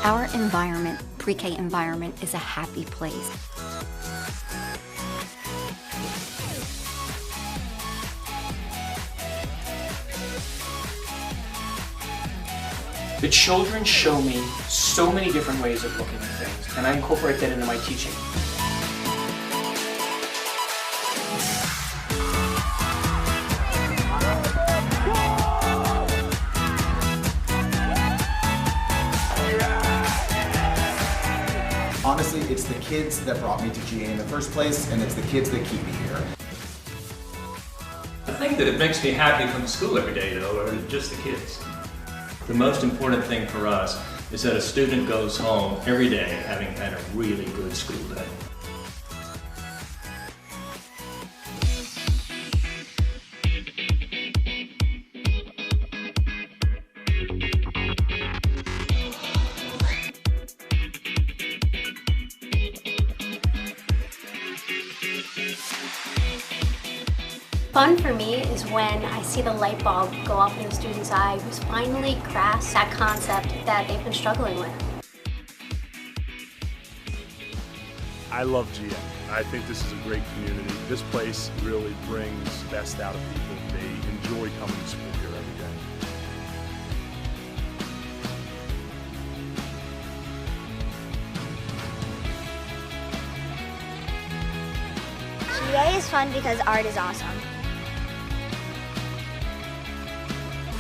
Our environment, pre-K environment, is a happy place. The children show me so many different ways of looking at things, and I incorporate that into my teaching. Honestly, it's the kids that brought me to GA in the first place, and it's the kids that keep me here. The thing that makes me happy from school every day, though, are just the kids. The most important thing for us is that a student goes home every day having had a really good school day. Fun for me is when I see the light bulb go up in the student's eye who's finally grasped that concept that they've been struggling with. I love GA. I think this is a great community. This place really brings the best out of people. They enjoy coming to school here every day. GA is fun because art is awesome.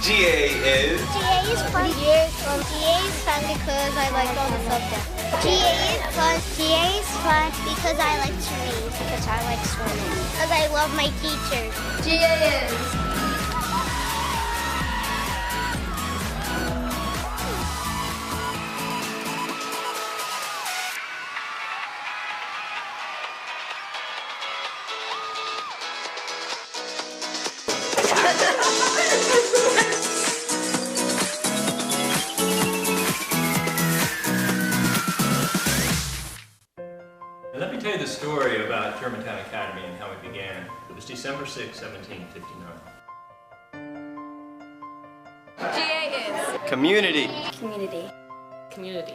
GA is? GA is fun. GA is fun. GA is fun because I like all the subjects. GA is fun. GA is fun because I like to read. Because I like swimming. Because I love my teachers. GA is. And let me tell you the story about Germantown Academy and how it began. It was December 6, 1759. GA is? Community. Community. Community.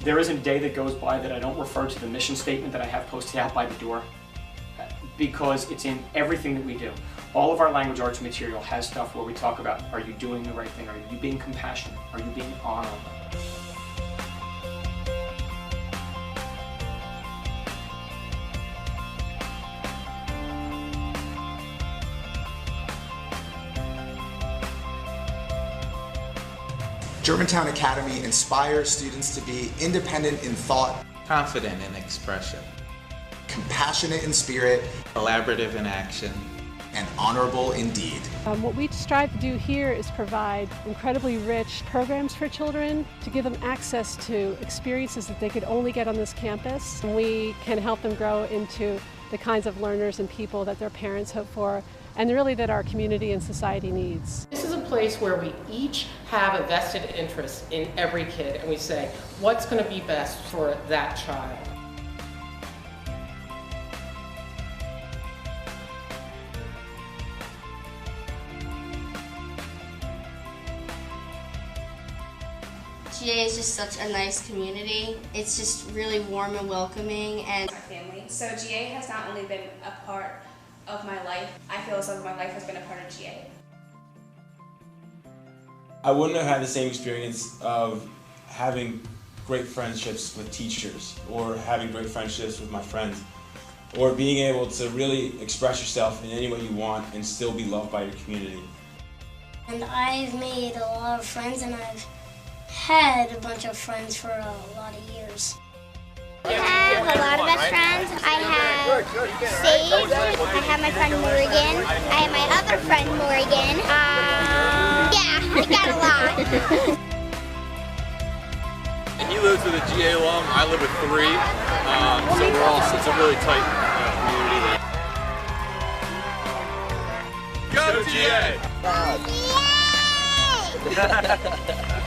There isn't a day that goes by that I don't refer to the mission statement that I have posted out by the door, because it's in everything that we do. All of our language arts material has stuff where we talk about, are you doing the right thing? Are you being compassionate? Are you being honorable? Germantown Academy inspires students to be independent in thought, confident in expression, compassionate in spirit, collaborative in action, and honorable in deed. What we strive to do here is provide incredibly rich programs for children to give them access to experiences that they could only get on this campus. And we can help them grow into the kinds of learners and people that their parents hope for, and really that our community and society needs. This is a place where we each have a vested interest in every kid, and we say, what's going to be best for that child? GA is just such a nice community. It's just really warm and welcoming, and my family. So GA has not only been a part of my life, I feel as though my life has been a part of GA. I wouldn't have had the same experience of having great friendships with teachers, or having great friendships with my friends, or being able to really express yourself in any way you want and still be loved by your community. And I've made a lot of friends, and I've had a bunch of friends for a lot of years. I have a lot of best friends. I have Sage, I have my friend Morgan, I have my other friend Morgan. Yeah, I got a lot. And he lives with a GA alum, I live with 3, so it's a really tight community. Go GA! Yay!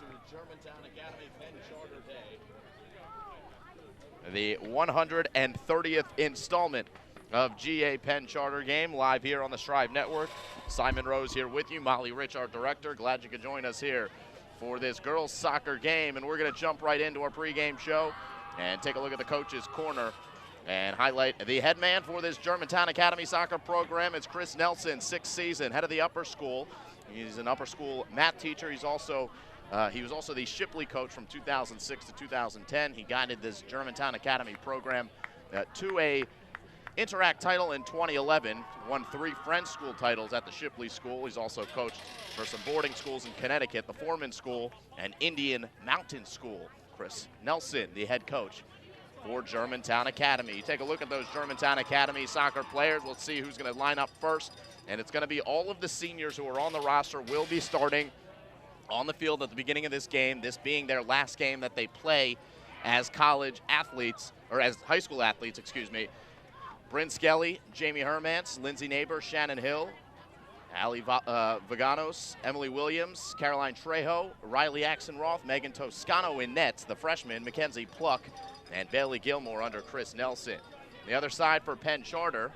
to Germantown Academy Penn Charter Day. The 130th installment of GA Penn Charter Game, live here on the Strive Network. Simon Rose here with you, Molly Rich, our director. Glad you could join us here for this girls soccer game, and we're going to jump right into our pregame show and take a look at the coach's corner and highlight the head man for this Germantown Academy soccer program. It's Chris Nelson, 6th season, head of the upper school. He's an upper school math teacher. He's also he was also the Shipley coach from 2006 to 2010. He guided this Germantown Academy program to a Interact title in 2011, won 3 Friends School titles at the Shipley School. He's also coached for some boarding schools in Connecticut, the Foreman School and Indian Mountain School. Chris Nelson, the head coach for Germantown Academy. You take a look at those Germantown Academy soccer players. We'll see who's going to line up first, and it's going to be all of the seniors who are on the roster will be starting on the field at the beginning of this game, this being their last game that they play as college athletes, or as high school athletes, excuse me. Bryn Skelly, Jamie Hermance, Lindsay Neighbor, Shannon Hill, Ali Vaganos, Emily Williams, Caroline Trejo, Riley Axenroth, Megan Toscano in nets, the freshman, Mackenzie Pluck, and Bailey Gilmore under Chris Nelson. The other side for Penn Charter,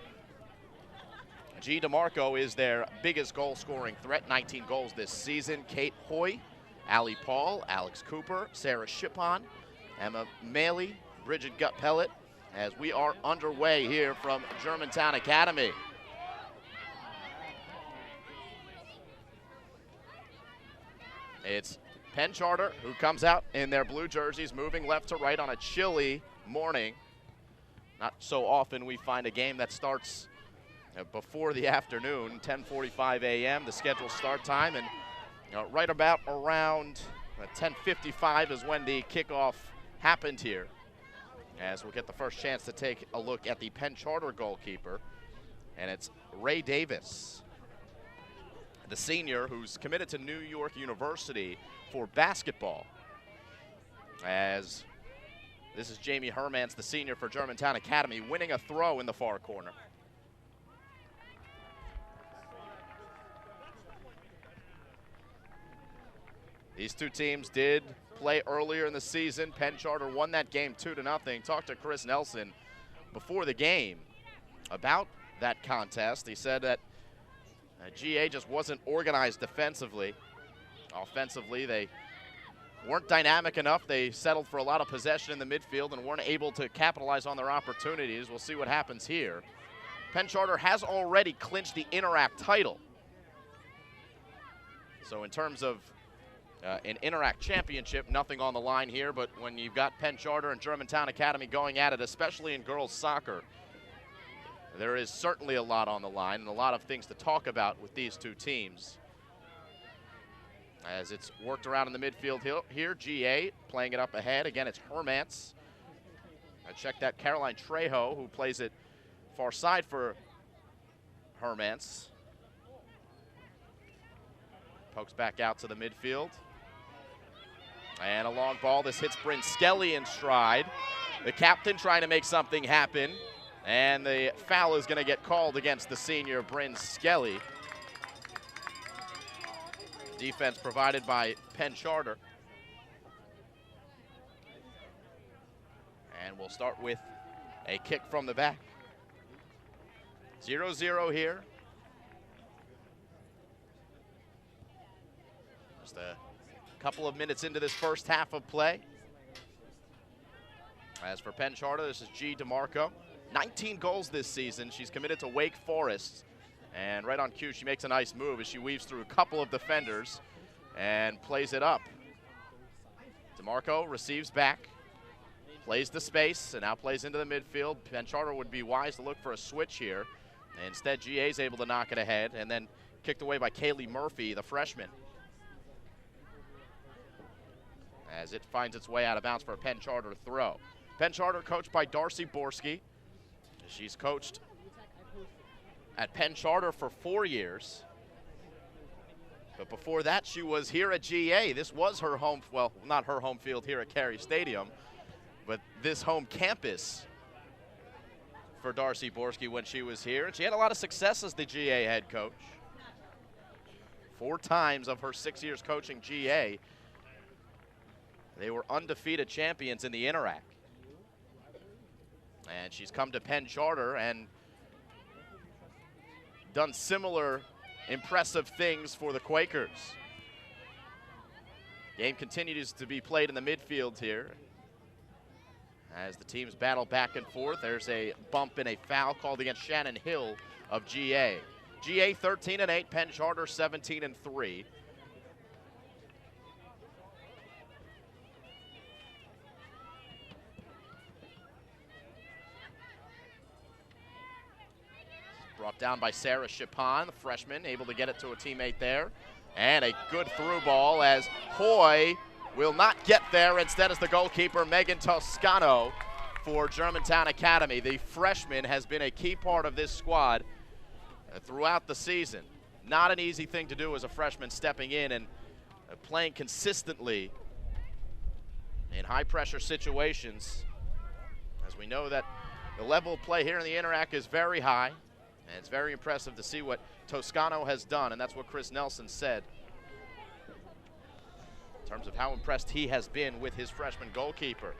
G. DeMarco is their biggest goal-scoring threat, 19 goals this season. Kate Hoy, Allie Paul, Alex Cooper, Sarah Shippon, Emma Maley, Bridget Gutt-Pellet, as we are underway here from Germantown Academy. It's Penn Charter who comes out in their blue jerseys, moving left to right on a chilly morning. Not so often we find a game that starts before the afternoon, 10:45 a.m., the scheduled start time, and right about around 10:55 is when the kickoff happened here. As we'll get the first chance to take a look at the Penn Charter goalkeeper, and it's Ray Davis, the senior who's committed to New York University for basketball. As this is Jamie Hermance, the senior for Germantown Academy, winning a throw in the far corner. These two teams did play earlier in the season. Penn Charter won that game 2-0. Talked to Chris Nelson before the game about that contest. He said that GA just wasn't organized defensively. Offensively, they weren't dynamic enough. They settled for a lot of possession in the midfield and weren't able to capitalize on their opportunities. We'll see what happens here. Penn Charter has already clinched the Interact title. So in terms of an Interact championship, nothing on the line here, but when you've got Penn Charter and Germantown Academy going at it, especially in girls soccer, there is certainly a lot on the line and a lot of things to talk about with these two teams. As it's worked around in the midfield here, GA playing it up ahead. Again, it's Hermance. I checked that Caroline Trejo, who plays it far side for Hermance. Pokes back out to the midfield. And a long ball. This hits Bryn Skelly in stride. The captain trying to make something happen. And the foul is going to get called against the senior Bryn Skelly. Defense provided by Penn Charter. And we'll start with a kick from the back. 0-0 here. Just a couple of minutes into this first half of play. As for Penn Charter, this is G. DeMarco. 19 goals this season. She's committed to Wake Forest. And right on cue, she makes a nice move as she weaves through a couple of defenders and plays it up. DeMarco receives back, plays the space, and now plays into the midfield. Penn Charter would be wise to look for a switch here. Instead, GA's able to knock it ahead and then kicked away by Kaylee Murphy, the freshman. As it finds its way out of bounds for a Penn Charter throw. Penn Charter coached by Darcy Borski. She's coached at Penn Charter for 4 years. But before that, she was here at GA. This was her home, well, not her home field here at Carey Stadium, but this home campus for Darcy Borski when she was here. And she had a lot of success as the GA head coach. 4 times of her 6 years coaching GA, They were undefeated champions in the Interac. And she's come to Penn Charter and done similar impressive things for the Quakers. Game continues to be played in the midfield here as the teams battle back and forth. There's a bump and a foul called against Shannon Hill of GA. GA 13-8, Penn Charter 17-3. Brought down by Sarah Chapon, the freshman, able to get it to a teammate there. And a good through ball as Hoy will not get there. Instead is the goalkeeper, Megan Toscano, for Germantown Academy. The freshman has been a key part of this squad throughout the season. Not an easy thing to do as a freshman, stepping in and playing consistently in high-pressure situations. As we know that the level of play here in the Interac is very high. And it's very impressive to see what Toscano has done, and that's what Chris Nelson said in terms of how impressed he has been with his freshman goalkeeper.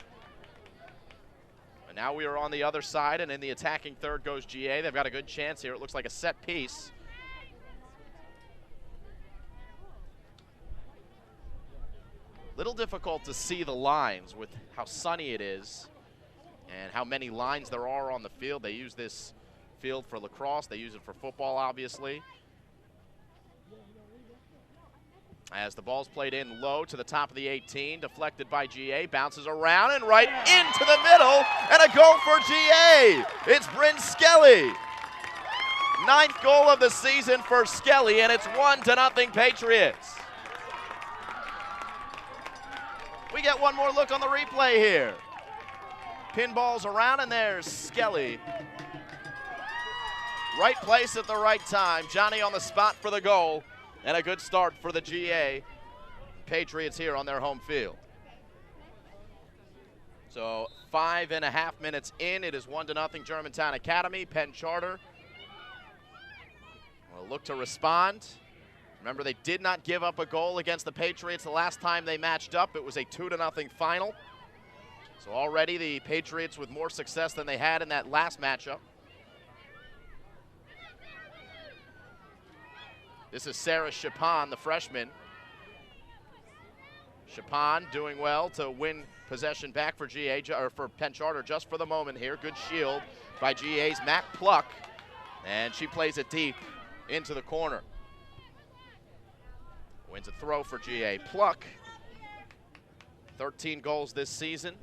And now we are on the other side, and in the attacking third goes GA. They've got a good chance here. It looks like a set piece. Little difficult to see the lines with how sunny it is and how many lines there are on the field. They use this field for lacrosse. They use it for football, obviously. As the ball's played in low to the top of the 18, deflected by GA, bounces around and right into the middle, and a goal for GA. It's Bryn Skelly. 9th goal of the season for Skelly, and it's 1-0 Patriots. We get one more look on the replay here. Pinballs around, and there's Skelly. Right place at the right time. Johnny on the spot for the goal. And a good start for the GA Patriots here on their home field. So 5.5 minutes in. It is 1-0 Germantown Academy. Penn Charter will look to respond. Remember, they did not give up a goal against the Patriots the last time they matched up. It was a 2-0 final. So already the Patriots with more success than they had in that last matchup. This is Sarah Chapon, the freshman. Chapon doing well to win possession back for GA, or for Penn Charter just for the moment here. Good shield by GA's Mac Pluck. And she plays it deep into the corner. Wins a throw for GA. Pluck, 13 goals this season.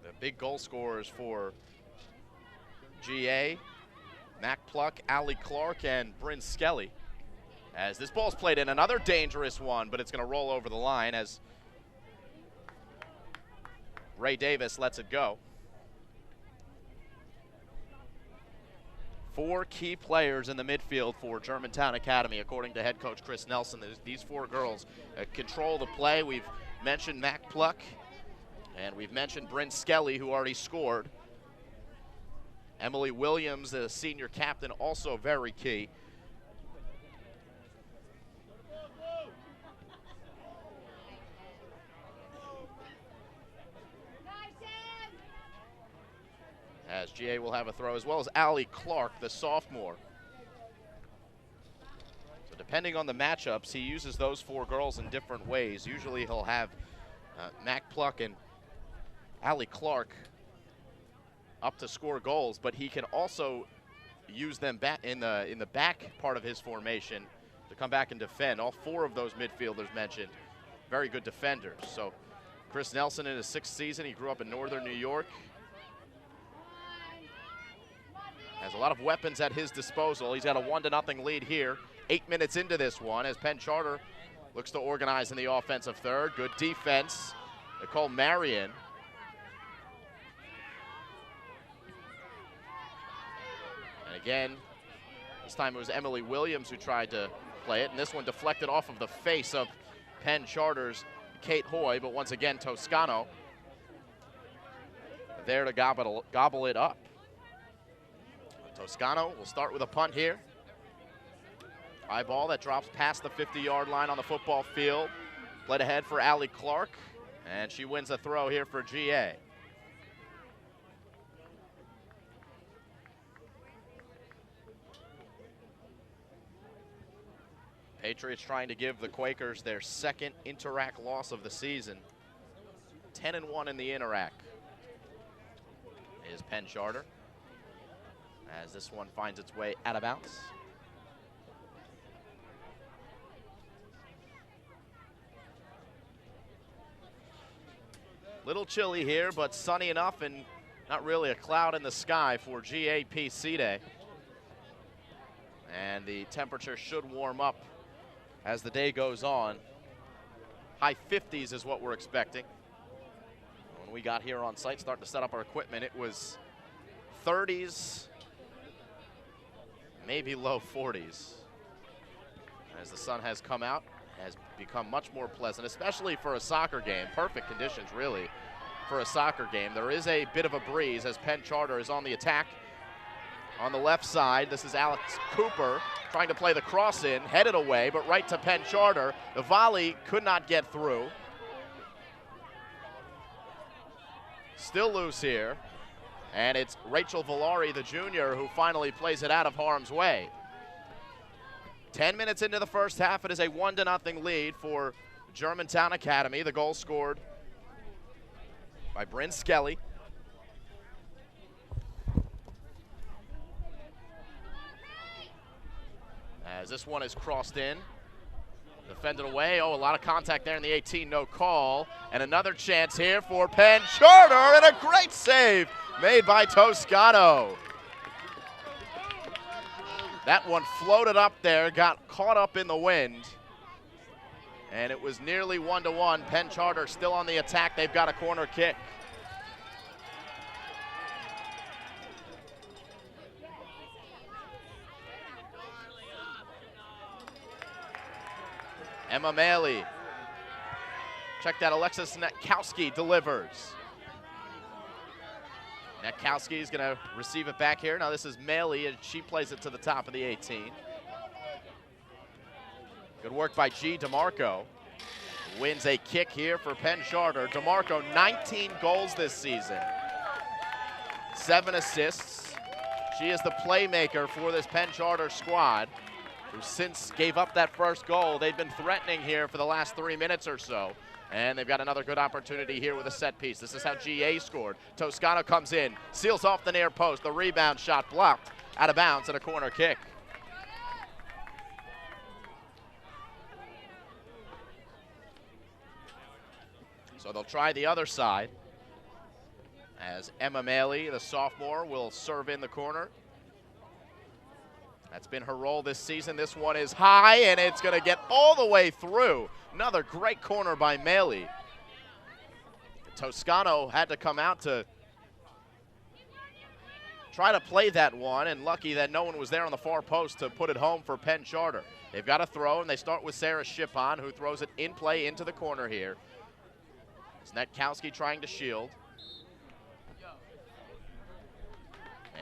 The big goal scorers for GA, Mac Pluck, Allie Clark, and Bryn Skelly. As this ball's played in, another dangerous one, but it's going to roll over the line as Ray Davis lets it go. 4 key players in the midfield for Germantown Academy, according to head coach Chris Nelson. These 4 girls control the play. We've mentioned Mac Pluck, and we've mentioned Bryn Skelly, who already scored. Emily Williams, the senior captain, also very key. As GA will have a throw, as well as Allie Clark, the sophomore. So depending on the matchups, he uses those 4 girls in different ways. Usually he'll have Mac Pluck and Allie Clark up to score goals, but he can also use them back in the back part of his formation to come back and defend. All 4 of those midfielders mentioned, very good defenders. So Chris Nelson in his 6th season, he grew up in northern New York. Has a lot of weapons at his disposal. He's got a 1-0 lead here. 8 minutes into this one as Penn Charter looks to organize in the offensive third. Good defense. Nicole Marion. And again, this time it was Emily Williams who tried to play it, and this one deflected off of the face of Penn Charter's Kate Hoy, but once again Toscano there to gobble it up. Toscano will start with a punt here. High ball that drops past the 50-yard line on the football field. Played ahead for Allie Clark, and she wins a throw here for GA. Patriots trying to give the Quakers their second Interac loss of the season. 10-1 in the Interac is Penn Charter, as this one finds its way out of bounds. Little chilly here, but sunny enough and not really a cloud in the sky for GAPC Day. And the temperature should warm up as the day goes on. High 50s is what we're expecting. When we got here on site, starting to set up our equipment, it was 30s, maybe low 40s. As the sun has come out, has become much more pleasant, especially for a soccer game. Perfect conditions, really, for a soccer game. There is a bit of a breeze as Penn Charter is on the attack. On the left side, this is Alex Cooper trying to play the cross in, headed away, but right to Penn Charter. The volley could not get through. Still loose here, and it's Rachel Villari, the junior, who finally plays it out of harm's way. 10 minutes into the first half, it is a 1-0 lead for Germantown Academy. The goal scored by Bryn Skelly. As this one is crossed in, defended away. Oh, a lot of contact there in the 18, no call. And another chance here for Penn Charter, and a great save made by Toscano. That one floated up there, got caught up in the wind, and it was nearly 1-1. Penn Charter still on the attack. They've got a corner kick. Emma Maley. Check that, Alexis Netkowski delivers. Netkowski is going to receive it back here. Now this is Maley, and she plays it to the top of the 18. Good work by G. DeMarco. Wins a kick here for Penn Charter. DeMarco, 19 goals this season. 7 assists. She is the playmaker for this Penn Charter squad, who since gave up that first goal. They've been threatening here for the last 3 minutes or so. And they've got another good opportunity here with a set piece. This is how GA scored. Toscano comes in, seals off the near post. The rebound shot blocked out of bounds and a corner kick. So they'll try the other side as Emma Maley, the sophomore, will serve in the corner. That's been her role this season. This one is high, and it's going to get all the way through. Another great corner by Maley. Toscano had to come out to try to play that one, and lucky that no one was there on the far post to put it home for Penn Charter. They've got a throw, and they start with Sarah Shippon, who throws it in play into the corner here. It's Netkowski trying to shield.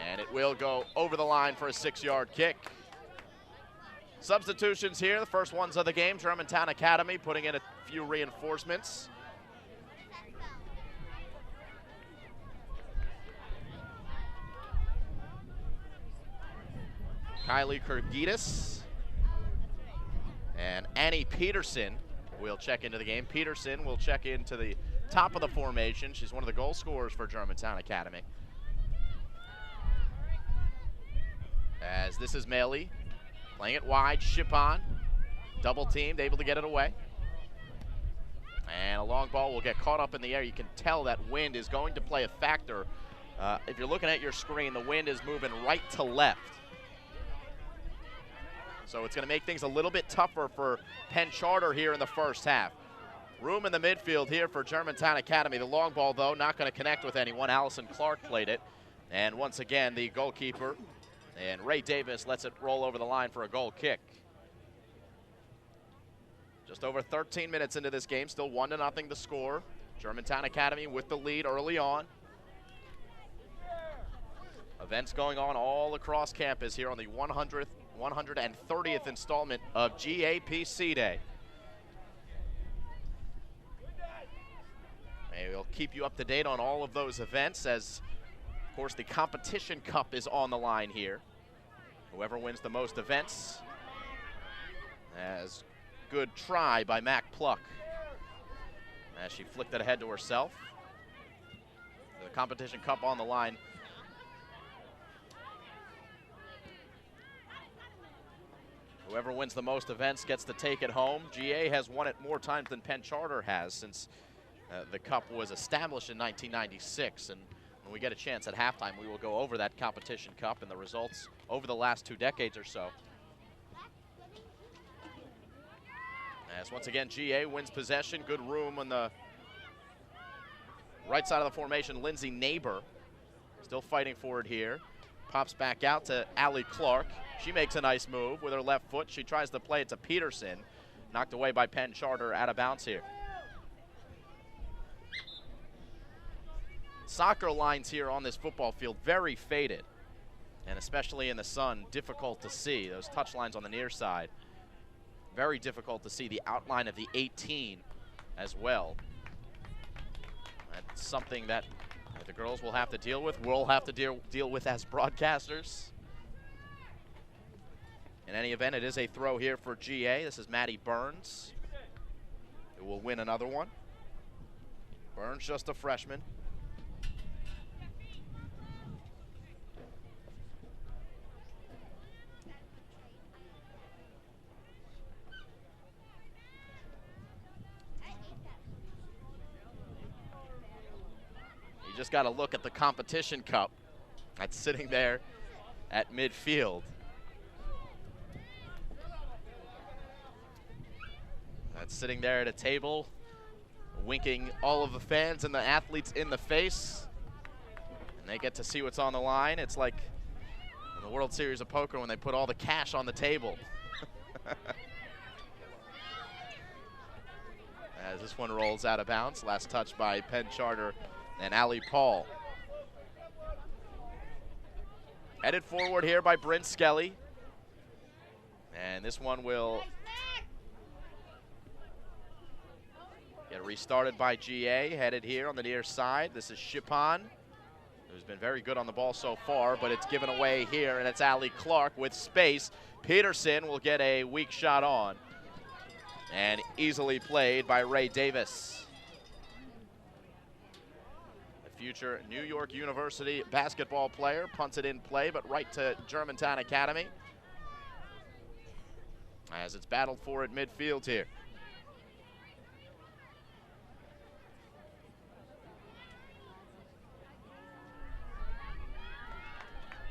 And it will go over the line for a 6-yard kick. Substitutions here, the first ones of the game. Germantown Academy putting in a few reinforcements. Kylie Kurgidis and Annie Peterson will check into the game. Peterson will check into the top of the formation. She's one of the goal scorers for Germantown Academy. As this is Maley playing it wide, Shippon, double teamed, able to get it away. And a long ball will get caught up in the air. You can tell that wind is going to play a factor. If you're looking at your screen, the wind is moving right to left. So it's going to make things a little bit tougher for Penn Charter here in the first half. Room in the midfield here for Germantown Academy. The long ball, though, not going to connect with anyone. Allison Clark played it. And once again, the goalkeeper, and Ray Davis, lets it roll over the line for a goal kick. Just over 13 minutes into this game, still 1-0 to score. Germantown Academy with the lead early on. Events going on all across campus here on the 100th 130th installment of GAPC Day. And we'll keep you up to date on all of those events as, of course, the Competition Cup is on the line here. Whoever wins the most events, as good try by Mac Pluck as she flicked it ahead to herself. The Competition Cup on the line. Whoever wins the most events gets to take it home. GA has won it more times than Penn Charter has since the Cup was established in 1996. And when we get a chance at halftime, we will go over that Competition Cup and the results over the last 2 decades or so. As once again, GA wins possession. Good room on the right side of the formation. Lindsay Neighbor still fighting for it here. Pops back out to Allie Clark. She makes a nice move with her left foot. She tries to play it to Peterson. Knocked away by Penn Charter, out of bounds here. Soccer lines here on this football field, very faded. And especially in the sun, difficult to see. Those touch lines on the near side. Very difficult to see the outline of the 18 as well. That's something that the girls will have to deal with. We'll have to deal with as broadcasters. In any event, it is a throw here for GA. This is Maddie Burns, who will win another one. Burns, just a freshman. You just got to look at the Competition Cup that's sitting there at midfield. That's sitting there at a table, winking all of the fans and the athletes in the face. And they get to see what's on the line. It's like in the World Series of Poker when they put all the cash on the table. As this one rolls out of bounds. Last touch by Penn Charter and Allie Paul. Headed forward here by Bryn Skelly. And this one will get restarted by GA, headed here on the near side. This is Shipon, who's been very good on the ball so far, but it's given away here, and it's Allie Clark with space. Peterson will get a weak shot on, and easily played by Ray Davis. The future New York University basketball player, punts it in play, but right to Germantown Academy, as it's battled for at midfield here.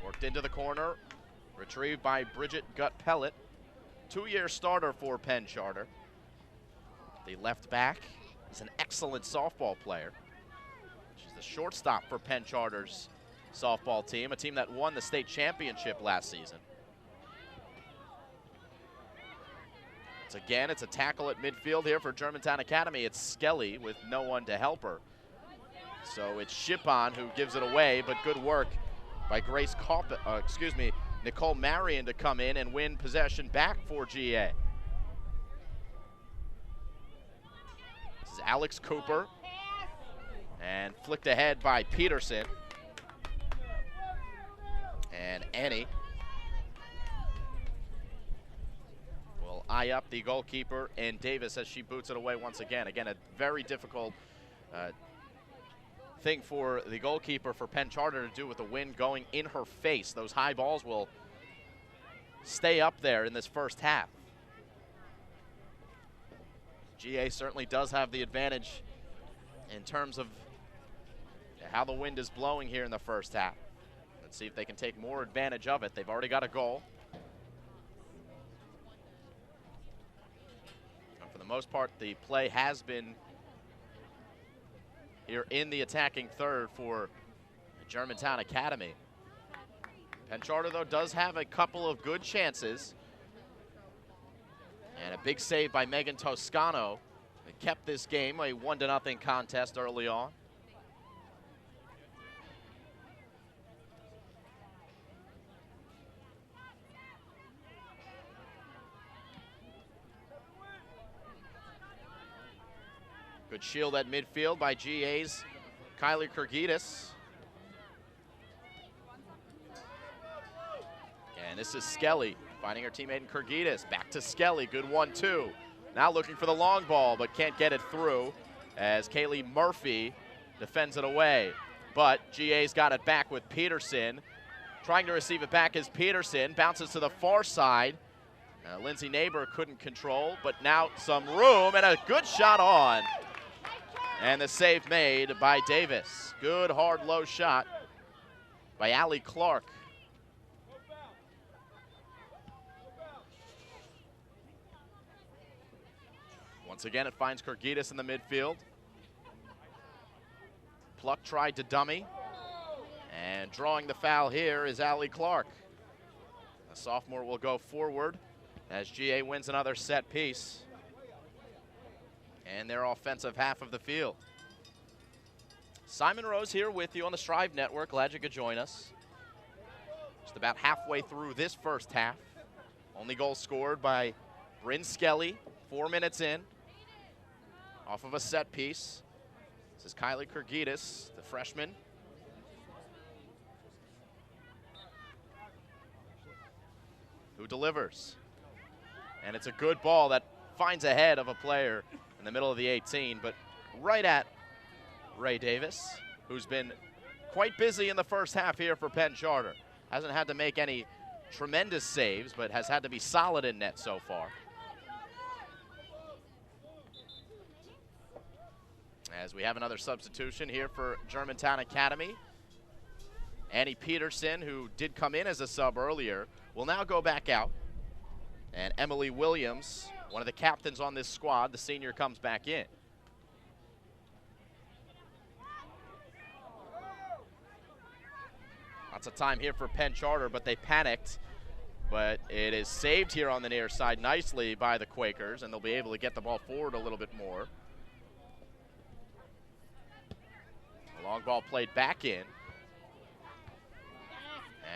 Worked into the corner, retrieved by Bridget Gutt-Pellet. 2-year starter for Penn Charter. The left back is an excellent softball player. She's the shortstop for Penn Charter's softball team, a team that won the state championship last season. It's a tackle at midfield here for Germantown Academy. It's Skelly with no one to help her. So it's Shipon who gives it away, but good work by Nicole Marion to come in and win possession back for GA. This is Alex Cooper, and flicked ahead by Peterson. And Annie will eye up the goalkeeper and Davis as she boots it away once again. Again, a very difficult thing for the goalkeeper for Penn Charter to do with the wind going in her face. Those high balls will stay up there in this first half. GA certainly does have the advantage in terms of how the wind is blowing here in the first half. Let's see if they can take more advantage of it. They've already got a goal. And for the most part, the play has been here in the attacking third for Germantown Academy. Penn Charter, though, does have a couple of good chances. And a big save by Megan Toscano that kept this game a 1-0 contest early on. Good shield at midfield by GA's Kylie Kurgidis. And this is Skelly finding her teammate in Kurgidis. Back to Skelly, good 1-2. Now looking for the long ball, but can't get it through as Kaylee Murphy defends it away. But GA's got it back with Peterson. Trying to receive it back is Peterson. Bounces to the far side. Lindsay Neighbor couldn't control, but now some room and a good shot on. And the save made by Davis. Good, hard, low shot by Allie Clark. Once again, it finds Kurgidis in the midfield. Pluck tried to dummy. And drawing the foul here is Allie Clark. The sophomore will go forward as GA wins another set piece. And their offensive half of the field. Simon Rose here with you on the Strive Network. Glad you could join us. Just about halfway through this first half. Only goal scored by Bryn Skelly, 4 minutes in. Off of a set piece. This is Kylie Kurgidis, the freshman. Who delivers. And it's a good ball that finds a head of a player in the middle of the 18, but right at Ray Davis, who's been quite busy in the first half here for Penn Charter. Hasn't had to make any tremendous saves, but has had to be solid in net so far. As we have another substitution here for Germantown Academy. Annie Peterson, who did come in as a sub earlier, will now go back out. And Emily Williams, one of the captains on this squad, the senior, comes back in. Lots of time here for Penn Charter, but they panicked. But it is saved here on the near side nicely by the Quakers, and they'll be able to get the ball forward a little bit more. The long ball played back in.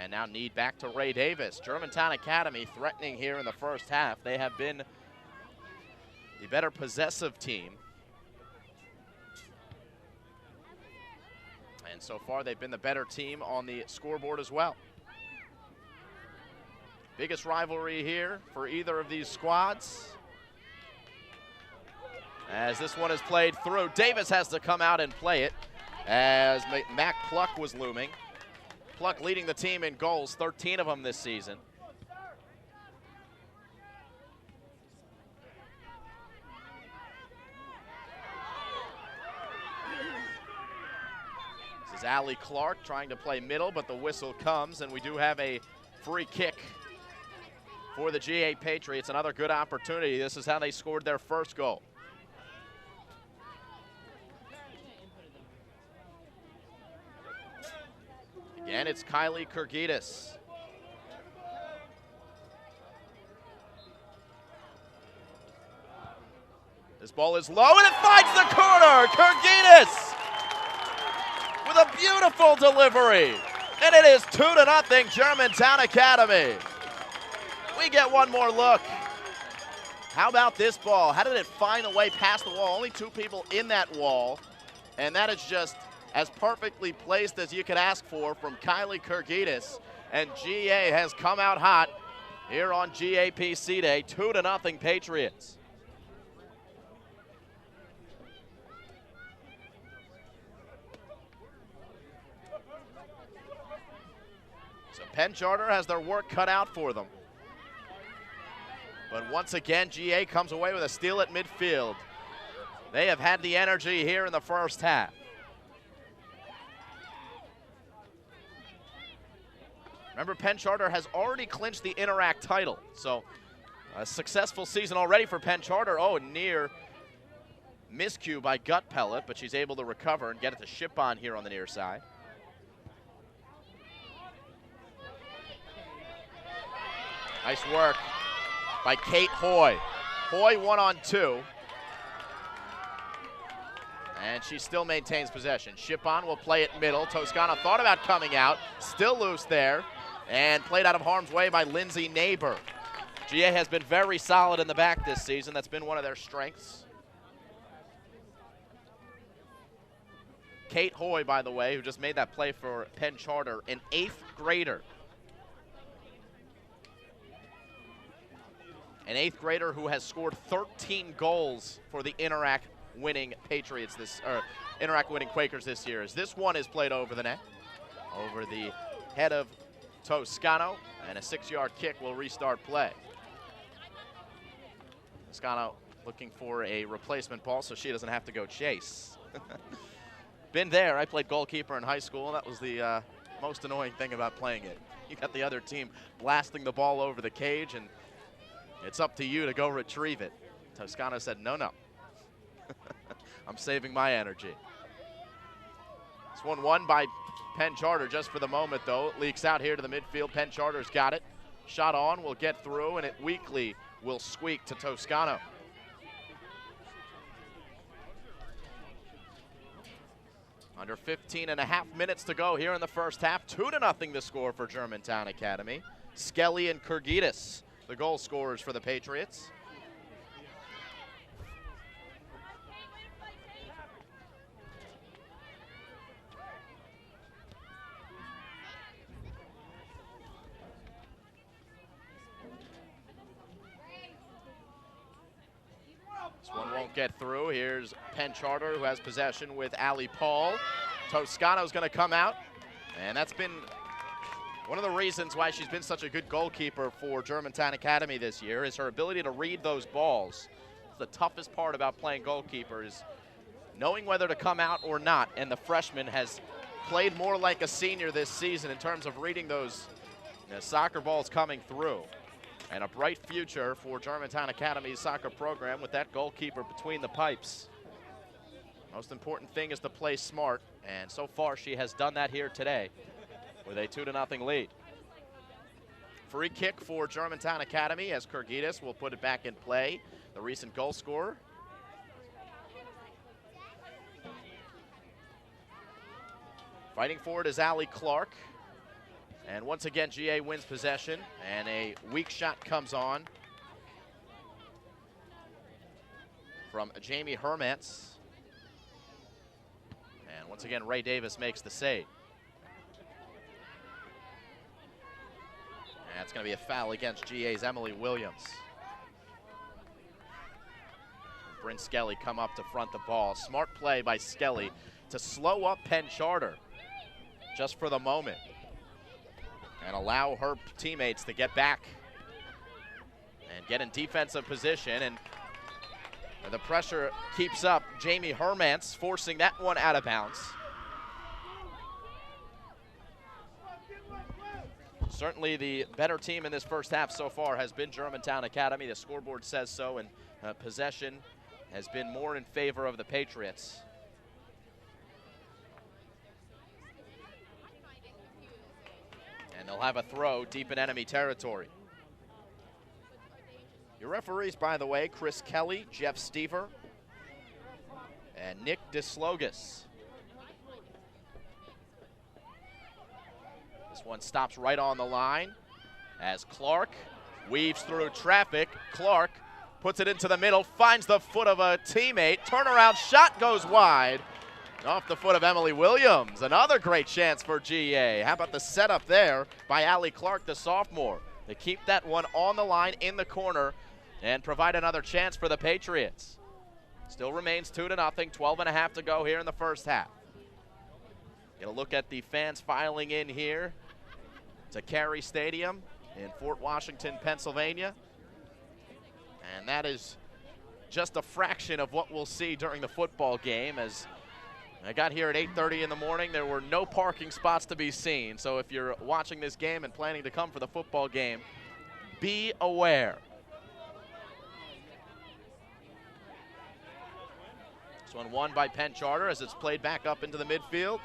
And now need back to Ray Davis. Germantown Academy threatening here in the first half. They have been the better possessive team. And so far they've been the better team on the scoreboard as well. Biggest rivalry here for either of these squads. As this one is played through, Davis has to come out and play it as Mac Pluck was looming. Pluck leading the team in goals, 13 of them this season. This is Allie Clark trying to play middle, but the whistle comes, and we do have a free kick for the GA Patriots. Another good opportunity. This is how they scored their first goal. Again, it's Kylie Kurgidis. This ball is low, and it finds the corner. Kurgidis with a beautiful delivery. And it is 2-0 Germantown Academy. We get one more look. How about this ball? How did it find a way past the wall? Only two people in that wall. And that is just as perfectly placed as you could ask for from Kylie Kurgidis. And GA has come out hot here on GAPC Day, 2-0 Patriots. So Penn Charter has their work cut out for them. But once again, GA comes away with a steal at midfield. They have had the energy here in the first half. Remember, Penn Charter has already clinched the Interact title. So a successful season already for Penn Charter. Oh, near miscue by Gut Pellet, but she's able to recover and get it to Ship on here on the near side. Nice work by Kate Hoy. Hoy 1-on-2. And she still maintains possession. Shipon will play it middle. Toscana thought about coming out. Still loose there. And played out of harm's way by Lindsay Neighbor. GA has been very solid in the back this season. That's been one of their strengths. Kate Hoy, by the way, who just made that play for Penn Charter, an 8th grader. An 8th grader who has scored 13 goals for the Interac winning Patriots Interac winning Quakers this year. As this one is played over the net, over the head of Toscano, and a 6-yard kick will restart play. Toscano looking for a replacement ball so she doesn't have to go chase. Been there. I played goalkeeper in high school. That was the most annoying thing about playing it. You got the other team blasting the ball over the cage, and it's up to you to go retrieve it. Toscano said, no, no. I'm saving my energy. This one won by Penn Charter just for the moment, though. It leaks out here to the midfield. Penn Charter's got it. Shot on, will get through, and it weakly will squeak to Toscano. Under 15.5 minutes to go here in the first half. 2-0 the score for Germantown Academy. Skelly and Kurgidis, the goal scorers for the Patriots. This one won't get through. Here's Penn Charter, who has possession with Allie Paul. Toscano's going to come out, and that's been one of the reasons why she's been such a good goalkeeper for Germantown Academy this year, is her ability to read those balls. It's the toughest part about playing goalkeeper, is knowing whether to come out or not, and the freshman has played more like a senior this season in terms of reading those soccer balls coming through. And a bright future for Germantown Academy's soccer program with that goalkeeper between the pipes. Most important thing is to play smart, and so far she has done that here today with a 2-0 lead. Free kick for Germantown Academy as Kurgidis will put it back in play, the recent goal scorer. Fighting for it is Allie Clark. And once again, GA wins possession, and a weak shot comes on from Jamie Hermance. And once again, Ray Davis makes the save. And it's going to be a foul against GA's Emily Williams. Bryn Skelly come up to front the ball. Smart play by Skelly to slow up Penn Charter just for the moment and allow her teammates to get back and get in defensive position. And the pressure keeps up. Jamie Hermance forcing that one out of bounds. Certainly the better team in this first half so far has been Germantown Academy. The scoreboard says so, and possession has been more in favor of the Patriots. And they'll have a throw deep in enemy territory. Your referees, by the way, Chris Kelly, Jeff Stever, and Nick Dislogus. This one stops right on the line as Clark weaves through traffic. Clark puts it into the middle, finds the foot of a teammate. Turnaround shot goes wide. Off the foot of Emily Williams. Another great chance for GA. How about the setup there by Allie Clark, the sophomore? They keep that one on the line in the corner and provide another chance for the Patriots. Still remains 2-0, 12.5 to go here in the first half. Get a look at the fans filing in here to Carey Stadium in Fort Washington, Pennsylvania. And that is just a fraction of what we'll see during the football game. As I got here at 8:30 in the morning, there were no parking spots to be seen. So if you're watching this game and planning to come for the football game, be aware. This one won by Penn Charter as it's played back up into the midfield.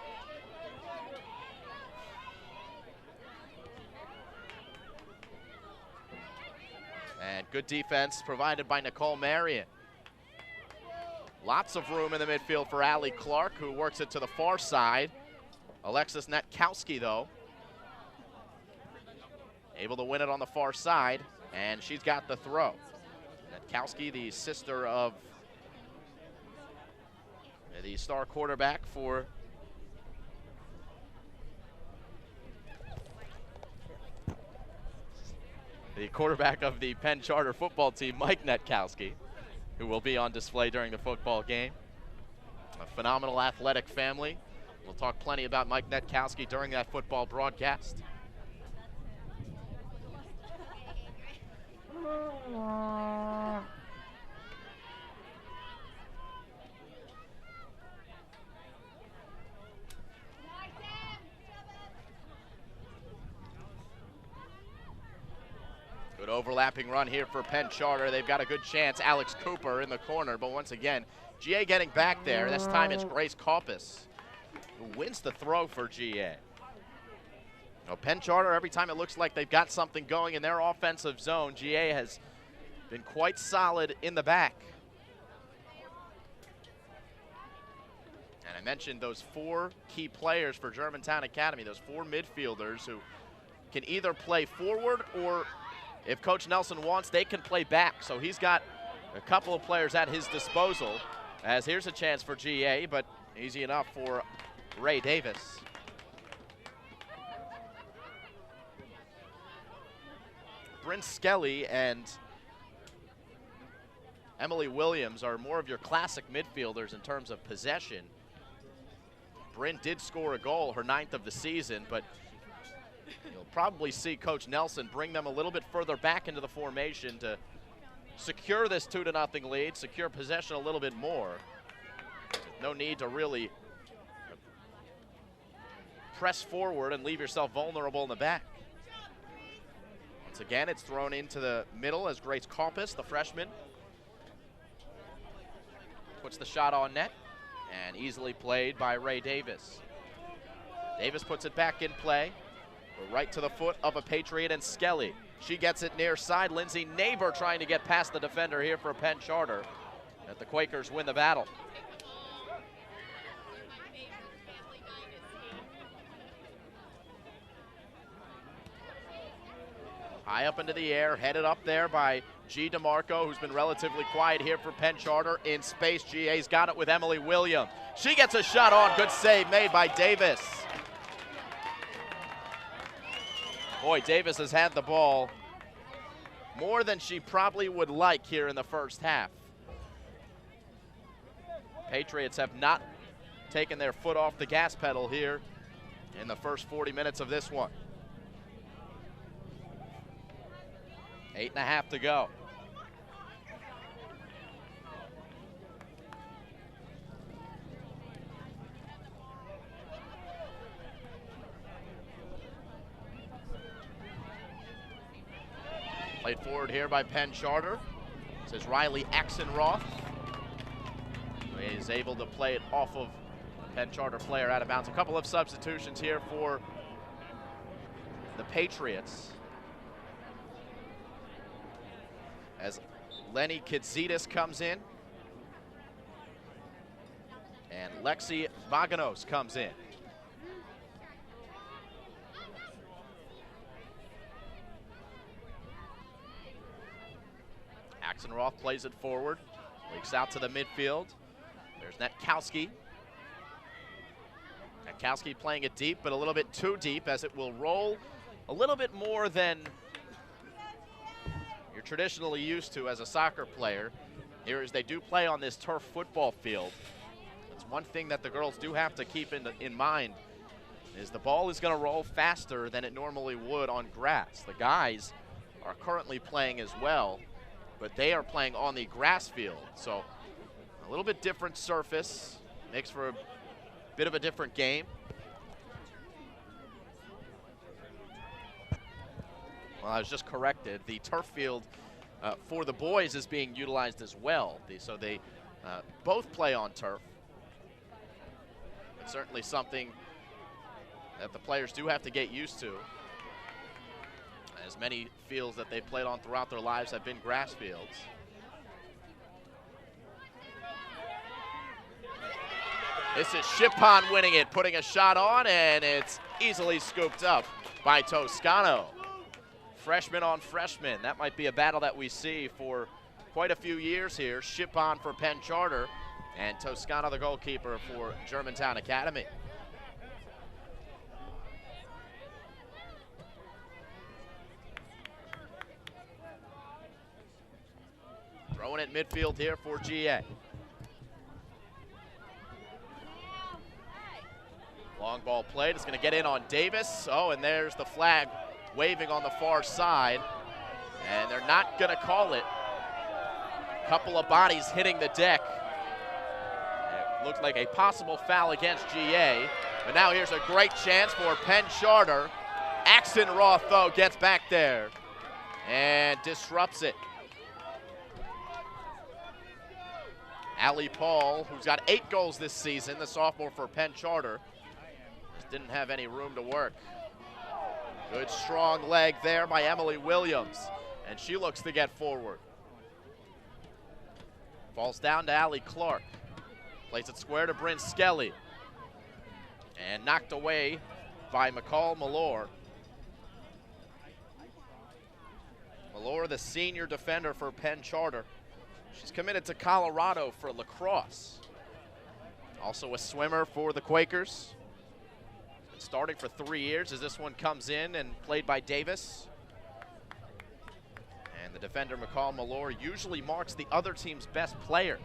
And good defense provided by Nicole Marion. Lots of room in the midfield for Allie Clark, who works it to the far side. Alexis Netkowski, though, able to win it on the far side, and she's got the throw. Netkowski, the sister of the star quarterback for the quarterback of the Penn Charter football team, Mike Netkowski, who will be on display during the football game. A phenomenal athletic family. We'll talk plenty about Mike Netkowski during that football broadcast. Good overlapping run here for Penn Charter. They've got a good chance. Alex Cooper in the corner, but once again, GA getting back there. This time it's Grace Kaupis who wins the throw for GA. Now, Penn Charter, every time it looks like they've got something going in their offensive zone, GA has been quite solid in the back. And I mentioned those 4 key players for Germantown Academy, those 4 midfielders who can either play forward or, if Coach Nelson wants, they can play back. So he's got a couple of players at his disposal, as here's a chance for GA, but easy enough for Ray Davis. Bryn Skelly and Emily Williams are more of your classic midfielders in terms of possession. Bryn did score a goal, her 9th of the season, but you'll probably see Coach Nelson bring them a little bit further back into the formation to secure this 2-0 lead, secure possession a little bit more. No need to really press forward and leave yourself vulnerable in the back. Once again, it's thrown into the middle as Grace Kaupis, the freshman, puts the shot on net, and easily played by Ray Davis. Davis puts it back in play. We're right to the foot of a Patriot and Skelly. She gets it near side. Lindsay Neighbor trying to get past the defender here for Penn Charter. That the Quakers win the battle. High up into the air, headed up there by G. DeMarco, who's been relatively quiet here for Penn Charter. In space, GA's got it with Emily Williams. She gets a shot on. Good save made by Davis. Boy, Davis has had the ball more than she probably would like here in the first half. Patriots have not taken their foot off the gas pedal here in the first 40 minutes of this one. 8.5 to go. Played forward here by Penn Charter. This is Riley Axenroth. He is able to play it off of a Penn Charter player out of bounds. A couple of substitutions here for the Patriots, as Lenny Kidzidis comes in and Lexi Vaganos comes in. Axenroth plays it forward, leaks out to the midfield. There's Netkowski. Netkowski playing it deep, but a little bit too deep, as it will roll a little bit more than you're traditionally used to as a soccer player. Here, as they do play on this turf football field, that's one thing that the girls do have to keep in mind, is the ball is going to roll faster than it normally would on grass. The guys are currently playing as well, but they are playing on the grass field, so a little bit different surface, makes for a bit of a different game. Well, I was just corrected. The turf field for the boys is being utilized as well. So they both play on turf. It's certainly something that the players do have to get used to, as many fields that they've played on throughout their lives have been grass fields. This is Shippon winning it, putting a shot on, and it's easily scooped up by Toscano. Freshman on freshman. That might be a battle that we see for quite a few years here. Shippon for Penn Charter, and Toscano the goalkeeper for Germantown Academy. Throwing it midfield here for GA. Long ball played. It's going to get in on Davis. Oh, and there's the flag waving on the far side. And they're not going to call it. Couple of bodies hitting the deck. It looked like a possible foul against GA. But now here's a great chance for Penn Charter. Axenroth, though, gets back there and disrupts it. Allie Paul, who's got 8 goals this season, the sophomore for Penn Charter, just didn't have any room to work. Good strong leg there by Emily Williams, and she looks to get forward. Falls down to Allie Clark. Plays it square to Bryn Skelly. And knocked away by McCall Malore. Malore, the senior defender for Penn Charter. She's committed to Colorado for lacrosse. Also a swimmer for the Quakers. Been starting for 3 years as this one comes in and played by Davis. And the defender, McCall Malore, usually marks the other team's best player.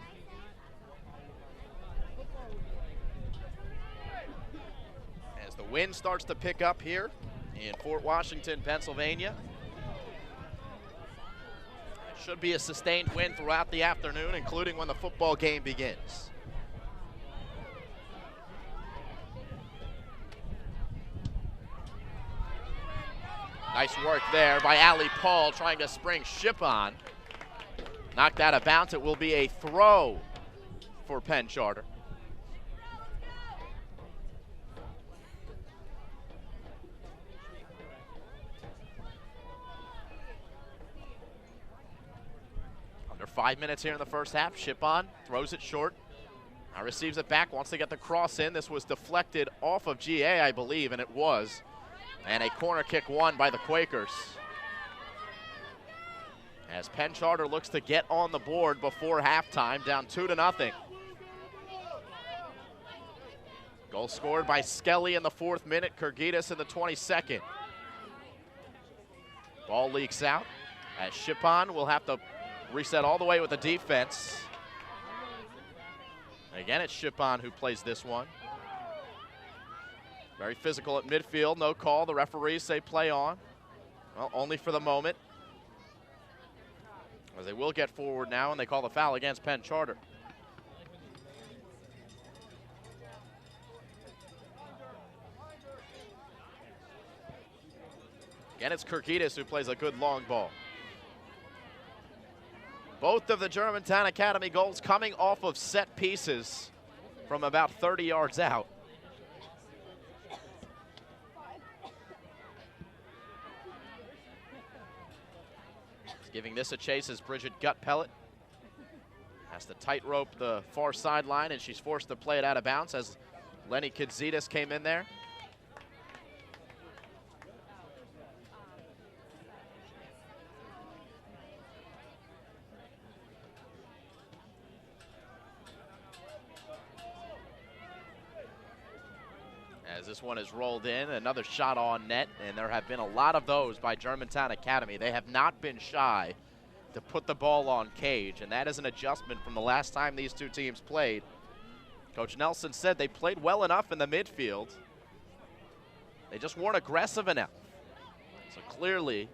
As the wind starts to pick up here in Fort Washington, Pennsylvania. It should be a sustained wind throughout the afternoon, including when the football game begins. Nice work there by Allie Paul trying to spring Ship on. Knocked out of bounds. It will be a throw for Penn Charter. Under 5 minutes here in the first half. Ship on, throws it short. Now receives it back, wants to get the cross in. This was deflected off of GA, I believe, and it was. And a corner kick won by the Quakers. As Penn Charter looks to get on the board before halftime, down 2-0. Goal scored by Skelly in the 4th minute, Kurgitis in the 22nd. Ball leaks out as Shipon will have to reset all the way with the defense. Again, it's Shipon who plays this one. Very physical at midfield, no call. The referees say play on. Well, only for the moment. As they will get forward now, and they call the foul against Penn Charter. Again, it's Kurgitis who plays a good long ball. Both of the Germantown Academy goals coming off of set pieces from about 30 yards out. Giving this a chase is Bridget Gutpellet. Has to tightrope the far sideline, and she's forced to play it out of bounds as Lenny Kidzitis came in there. As this one is rolled in, another shot on net, and there have been a lot of those by Germantown Academy. They have not been shy to put the ball on cage, and that is an adjustment from the last time these two teams played. Coach Nelson said they played well enough in the midfield. They just weren't aggressive enough. So clearly,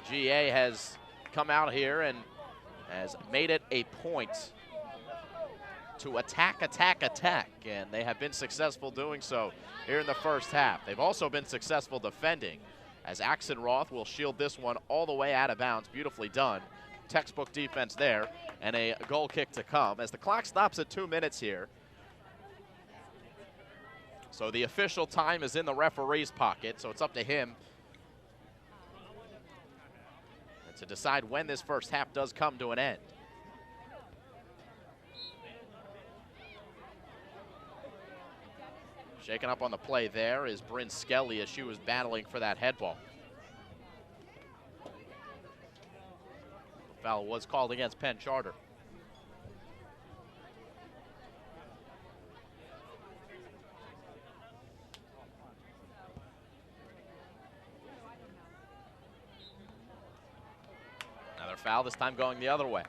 GA has come out here and has made it a point to attack, and they have been successful doing so here in the first half. They've also been successful defending, as Axenroth will shield this one all the way out of bounds. Beautifully done. Textbook defense there, and a goal kick to come as the clock stops at 2 minutes here. So the official time is in the referee's pocket, so it's up to him to decide when this first half does come to an end. Shaken up on the play there is Bryn Skelly as she was battling for that head ball. Foul was called against Penn Charter. foul, this time going the other way.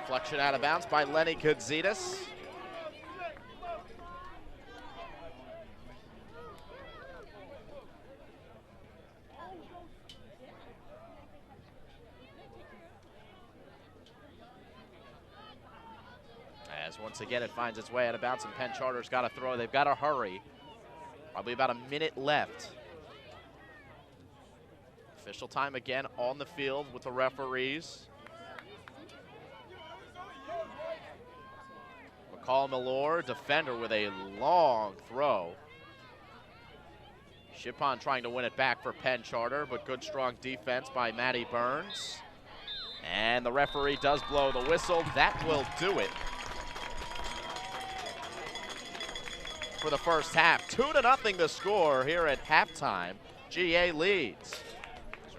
Deflection out of bounds by Lenny Kudzitas. As once again it finds its way out of bounds, and Penn Charter's got to throw. They've got to hurry. Probably about a minute left. Official time again on the field with the referees. McCall-Milor, defender with a long throw. Shippon trying to win it back for Penn Charter, but good strong defense by Maddie Burns. And the referee does blow the whistle. That will do it for the first half. 2-0 the score here at halftime. GA leads.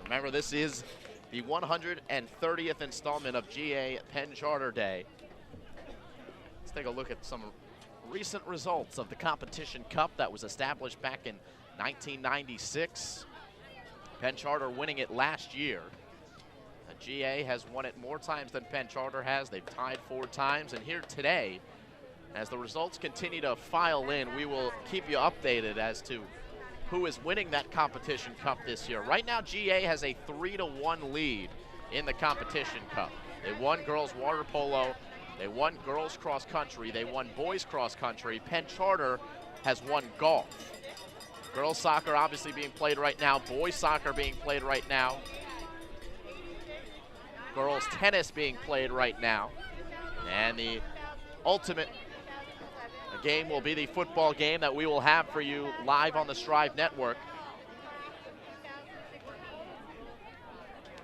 Remember, this is the 130th installment of GA Penn Charter Day. Let's take a look at some recent results of the Competition Cup that was established back in 1996. Penn Charter winning it last year. GA has won it more times than Penn Charter has. They've tied 4 times. And here today, as the results continue to file in, we will keep you updated as to who is winning that Competition Cup this year. Right now, GA has a 3-1 lead in the Competition Cup. They won girls water polo. They won girls cross country. They won boys cross country. Penn Charter has won golf. Girls soccer obviously being played right now. Boys soccer being played right now. Girls tennis being played right now. And the ultimate game will be the football game that we will have for you live on the Strive Network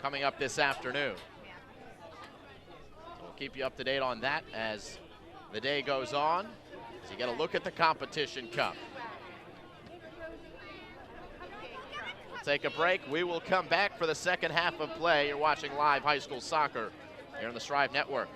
coming up this afternoon. We'll keep you up to date on that as the day goes on, as you get a look at the Competition Cup. We'll take a break. We will come back for the second half of play. You're watching live high school soccer here on the Strive Network.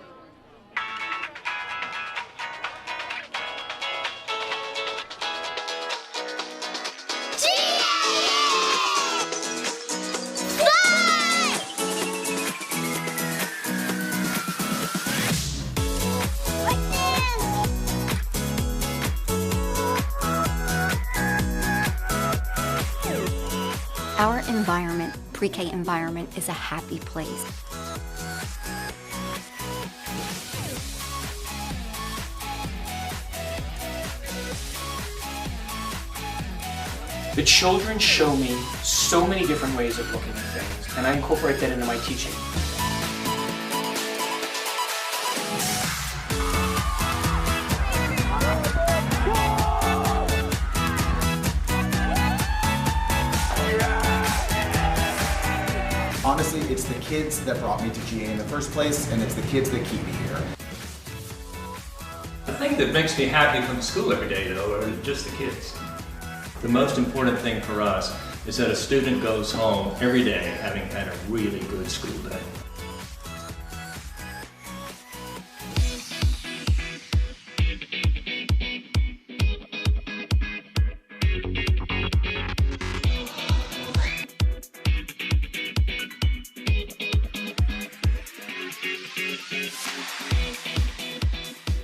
Our environment, pre-K environment, is a happy place. The children show me so many different ways of looking at things, and I incorporate that into my teaching. Honestly, it's the kids that brought me to GA in the first place, and it's the kids that keep me here. The thing that makes me happy from school every day, though, are just the kids. The most important thing for us is that a student goes home every day having had a really good school day.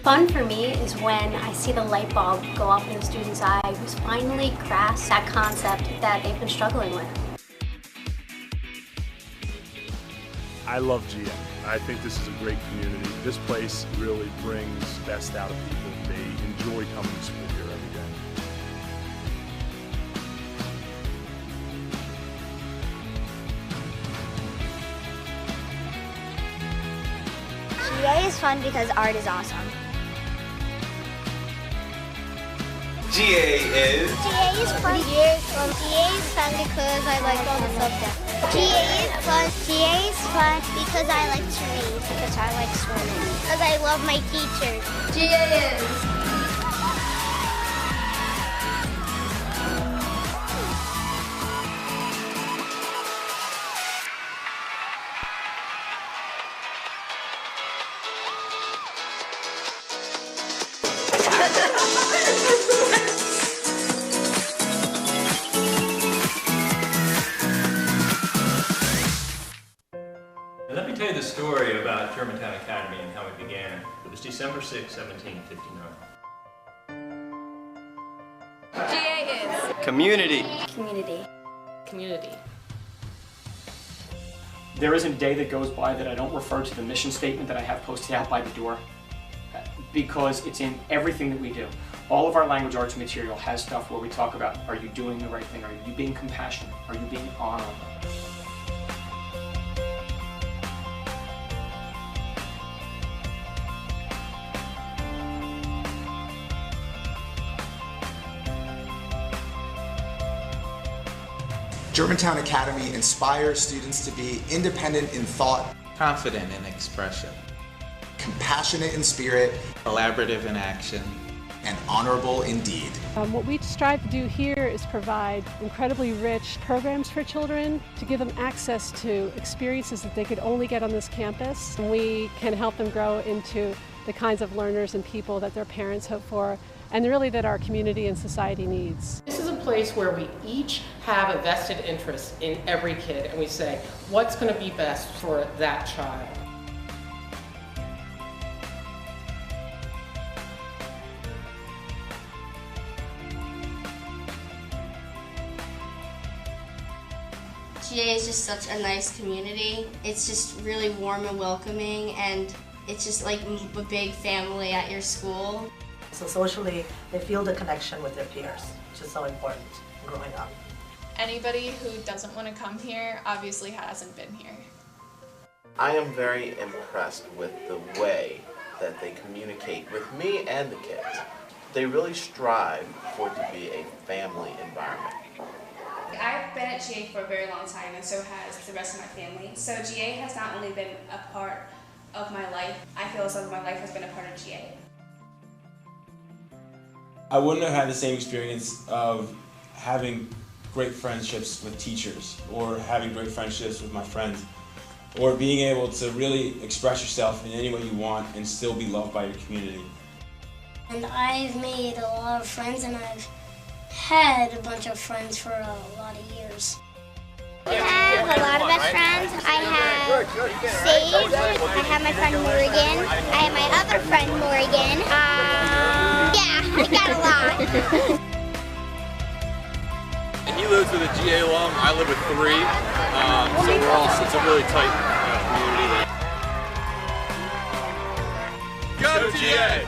Fun for me is when I see the light bulb go up in the student's eye who's finally grasped that concept that they've been struggling with. I love GA. I think this is a great community. This place really brings best out of people. They enjoy coming to school here every day. GA is fun because art is awesome. GA is? GA is fun. GA is fun. GA is fun because I like all the subjects. GA is fun. GA is fun because I like to read. Because I like swimming. Because I love my teachers. GA is. tell you the story about Germantown Academy and how it began. It was December 6, 1759. GA is Community. community. Community. There isn't a day that goes by that I don't refer to the mission statement that I have posted out by the door, because it's in everything that we do. All of our language arts material has stuff where we talk about, are you doing the right thing? Are you being compassionate? Are you being honorable? Germantown Academy inspires students to be independent in thought, confident in expression, compassionate in spirit, collaborative in action, and honorable in deed. What we strive to do here is provide incredibly rich programs for children to give them access to experiences that they could only get on this campus. And we can help them grow into the kinds of learners and people that their parents hope for, and really that our community and society needs. This is a place where we each have a vested interest in every kid, and we say, what's going to be best for that child? GA is just such a nice community. It's just really warm and welcoming, and it's just like a big family at your school. So socially, they feel the connection with their peers, which is so important growing up. Anybody who doesn't want to come here obviously hasn't been here. I am very impressed with the way that they communicate with me and the kids. They really strive for it to be a family environment. I've been at GA for a very long time, and so has the rest of my family. So GA has not only been a part of my life, I feel as though my life has been a part of GA. I wouldn't have had the same experience of having great friendships with teachers, or having great friendships with my friends, or being able to really express yourself in any way you want and still be loved by your community. And I've made a lot of friends, and I've had a bunch of friends for a lot of years. I have a lot of best friends. I have Sage, I have my friend Morgan, I have my other friend Morgan. Yeah, I got a lot. He lives with a GA alum, I live with 3, so it's a really tight community. Go GA!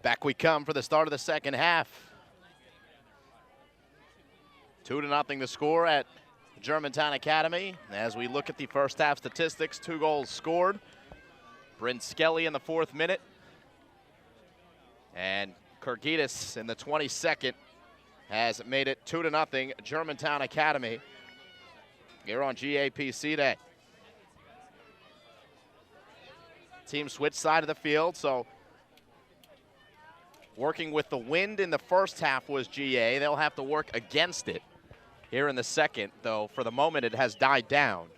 Back we come for the start of the second half. 2-0 the score at Germantown Academy. As we look at the first half statistics, 2 goals scored. Brent Skelly in the 4th minute. And Kurgitis in the 22nd has made it 2-0 Germantown Academy here on GAPC Day. Team switch side of the field, so working with the wind in the first half was GA. They'll have to work against it here in the second, though for the moment it has died down.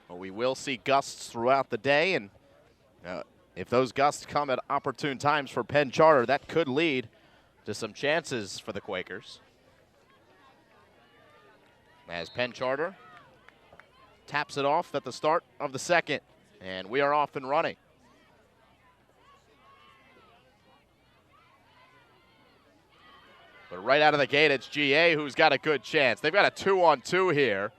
But we will see gusts throughout the day, and if those gusts come at opportune times for Penn Charter, that could lead to some chances for the Quakers. As Penn Charter taps it off at the start of the second, and we are off and running. But right out of the gate, it's GA who's got a good chance. They've got a 2-on-2 here.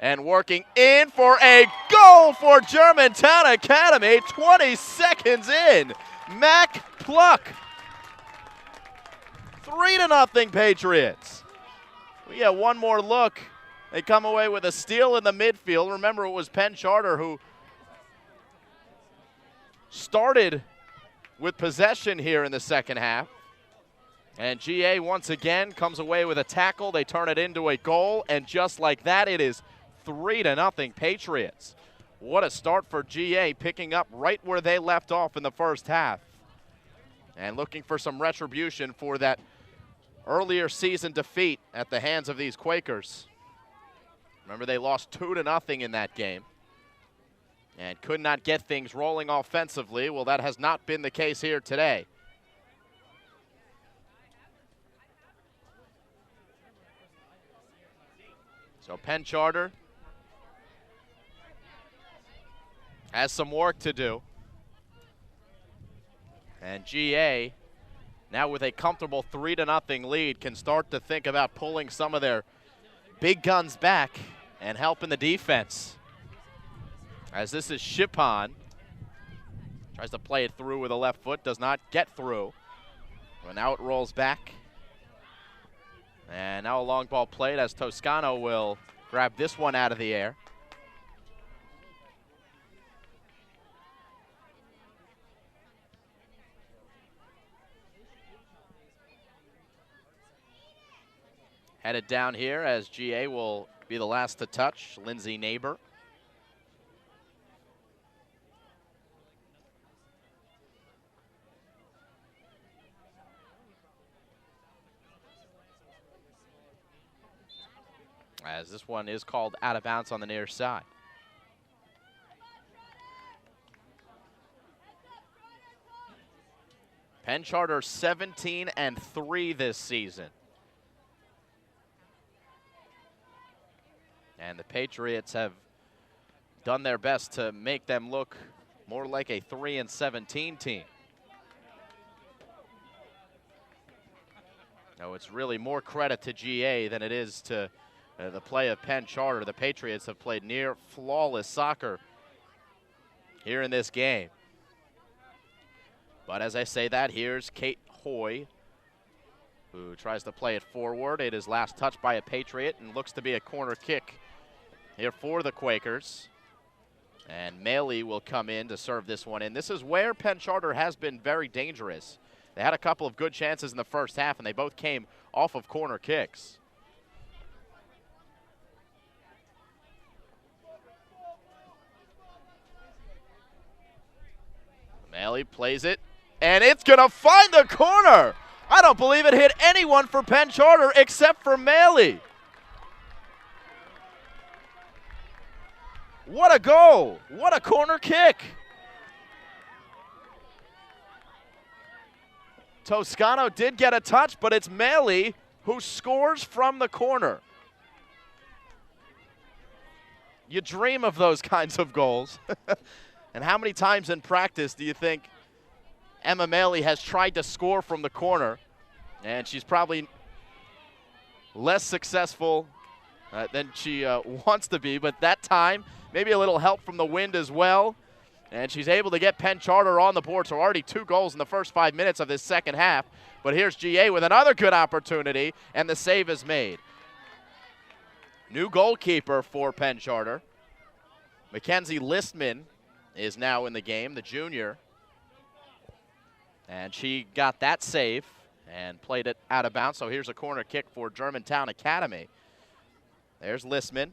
And working in for a goal for Germantown Academy, 20 seconds in. Mac Pluck. 3-0 Patriots. We get one more look. They come away with a steal in the midfield. Remember, it was Penn Charter who started with possession here in the second half. And GA once again comes away with a tackle. They turn it into a goal, and just like that, it is 3-0 Patriots. What a start for GA, picking up right where they left off in the first half. And looking for some retribution for that earlier season defeat at the hands of these Quakers. Remember, they lost 2-0 in that game and could not get things rolling offensively. Well, that has not been the case here today. So Penn Charter has some work to do. And GA, now with a comfortable 3-0 lead, can start to think about pulling some of their big guns back and helping the defense. As this is Shipon. Tries to play it through with a left foot, does not get through. Well, now it rolls back. And now a long ball played as Toscano will grab this one out of the air. Headed down here as GA will be the last to touch, Lindsay Neighbor. As this one is called out of bounds on the near side. Penn Charter 17-3 this season. And the Patriots have done their best to make them look more like a 3-17 team. No, it's really more credit to GA than it is to the play of Penn Charter. The Patriots have played near flawless soccer here in this game. But as I say that, here's Kate Hoy, who tries to play it forward. It is last touched by a Patriot and looks to be a corner kick here for the Quakers. And Maley will come in to serve this one in. This is where Penn Charter has been very dangerous. They had a couple of good chances in the first half, and they both came off of corner kicks. Maley plays it, and it's going to find the corner. I don't believe it hit anyone for Penn Charter except for Maley. What a goal. What a corner kick. Toscano did get a touch, but it's Maley who scores from the corner. You dream of those kinds of goals. And how many times in practice do you think Emma Maley has tried to score from the corner? And she's probably less successful than she wants to be, but that time, maybe a little help from the wind as well. And she's able to get Penn Charter on the board, so already 2 goals in the first 5 minutes of this second half. But here's GA with another good opportunity, and the save is made. New goalkeeper for Penn Charter. Mackenzie Listman is now in the game, the junior. And she got that save and played it out of bounds. So here's a corner kick for Germantown Academy. There's Listman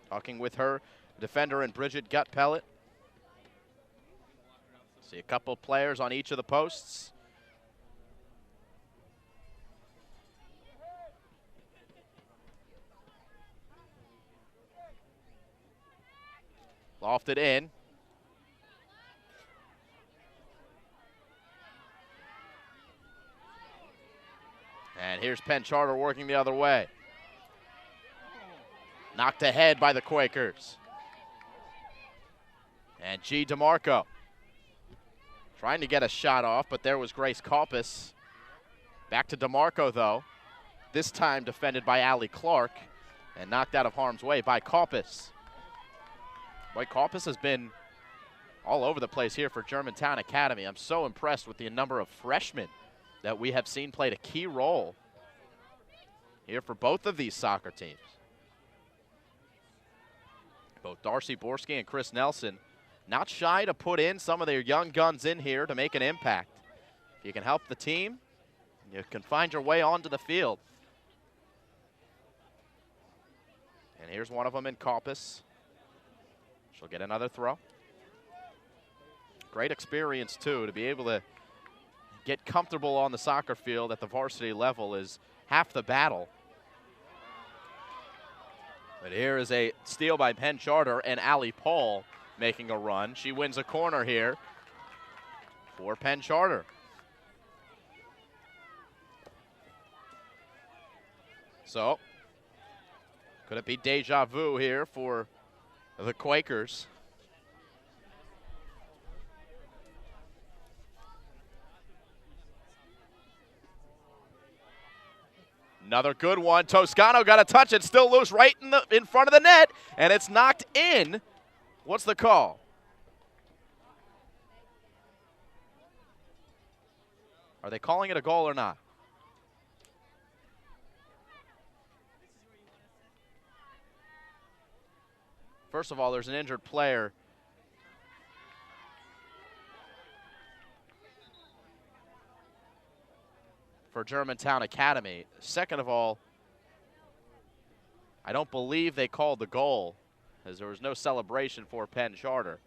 talking with her defender and Bridget Gutpellet. See a couple players on each of the posts. Lofted in. And here's Penn Charter working the other way. Knocked ahead by the Quakers. And G. DeMarco trying to get a shot off, but there was Grace Kalpis Back to DeMarco, though. This time defended by Allie Clark and knocked out of harm's way by Kaupas. Boy, Kaupas has been all over the place here for Germantown Academy. I'm so impressed with the number of freshmen that we have seen played a key role here for both of these soccer teams. Both Darcy Borski and Chris Nelson not shy to put in some of their young guns in here to make an impact. If you can help the team, you can find your way onto the field. And here's one of them in Kaupas. She'll get another throw. Great experience, too, to be able to get comfortable on the soccer field at the varsity level is half the battle. But here is a steal by Penn Charter and Allie Paul making a run. She wins a corner here for Penn Charter. So, could it be deja vu here for the Quakers? Another good one. Toscano got a touch. It's still loose right in front of the net, and it's knocked in. What's the call? Are they calling it a goal or not? First of all, there's an injured player. For Germantown Academy. Second of all, I don't believe they called the goal, as there was no celebration for Penn Charter.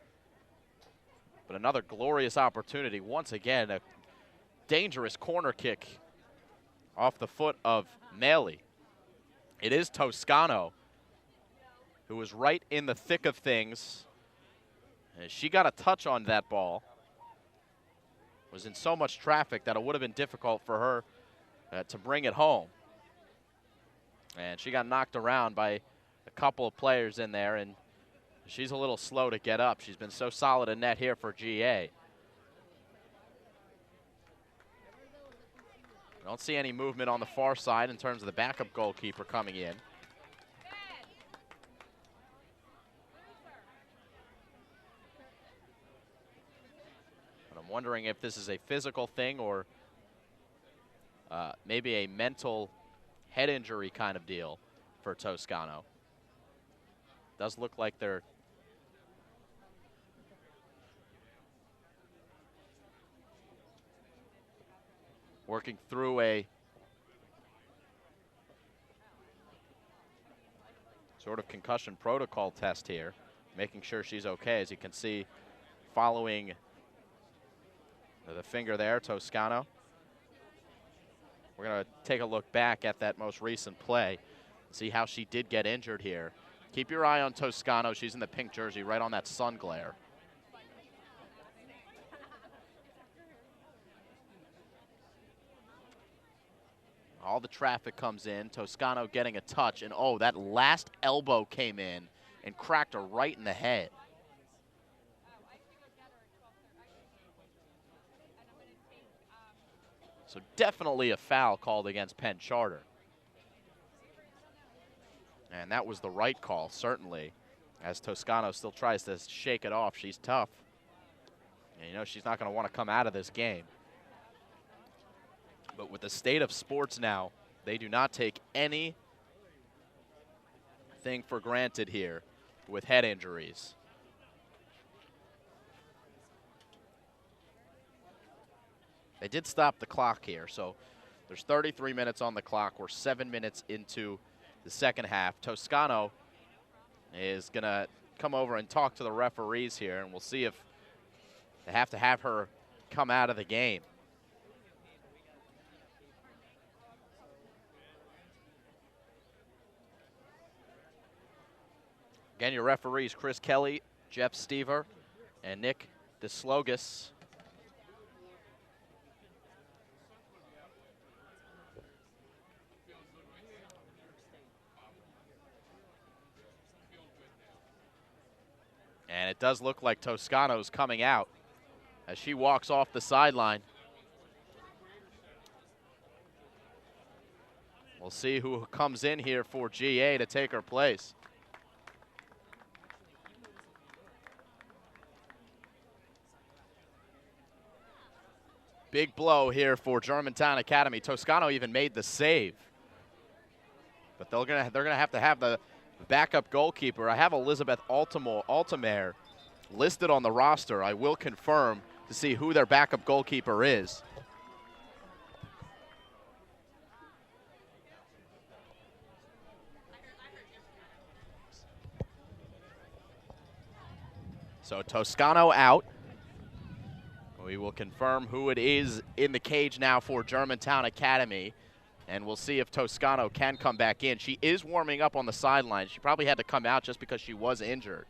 But another glorious opportunity. Once again, a dangerous corner kick off the foot of Maley. It is Toscano who was right in the thick of things. And she got a touch on that ball. Was in so much traffic that it would have been difficult for her to bring it home. And she got knocked around by a couple of players in there, and she's a little slow to get up. She's been so solid in net here for GA. I don't see any movement on the far side in terms of the backup goalkeeper coming in. Wondering if this is a physical thing or maybe a mental head injury kind of deal for Toscano. Does look like they're working through a sort of concussion protocol test here, making sure she's okay. As you can see, following the finger there, Toscano. We're going to take a look back at that most recent play, see how she did get injured here. Keep your eye on Toscano. She's in the pink jersey right on that sun glare. All the traffic comes in. Toscano getting a touch, and oh, that last elbow came in and cracked her right in the head. So definitely a foul called against Penn Charter. And that was the right call, certainly, as Toscano still tries to shake it off. She's tough. And you know she's not going to want to come out of this game. But with the state of sports now, they do not take anything for granted here with head injuries. They did stop the clock here, so there's 33 minutes on the clock. We're 7 minutes into the second half. Toscano is going to come over and talk to the referees here, and we'll see if they have to have her come out of the game. Again, your referees, Chris Kelly, Jeff Stever, and Nick DeSlogus. And it does look like Toscano's coming out as she walks off the sideline. We'll see who comes in here for GA to take her place. Big blow here for Germantown Academy. Toscano even made the save. But they're gonna have to have the backup goalkeeper. I have Elizabeth Altamare listed on the roster. I will confirm to see who their backup goalkeeper is. So Toscano out. We will confirm who it is in the cage now for Germantown Academy, and we'll see if Toscano can come back in. She is warming up on the sideline. She probably had to come out just because she was injured.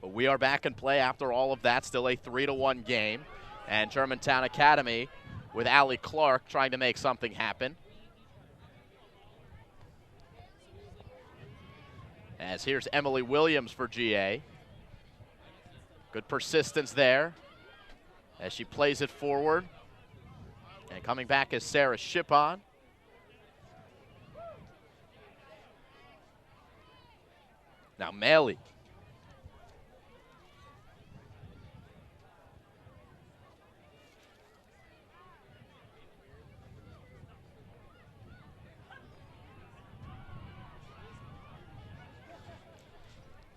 But we are back in play after all of that. Still a 3-1 game, and Germantown Academy with Allie Clark trying to make something happen. As here's Emily Williams for GA. Good persistence there as she plays it forward. And coming back is Sarah Shippon. Now Maley.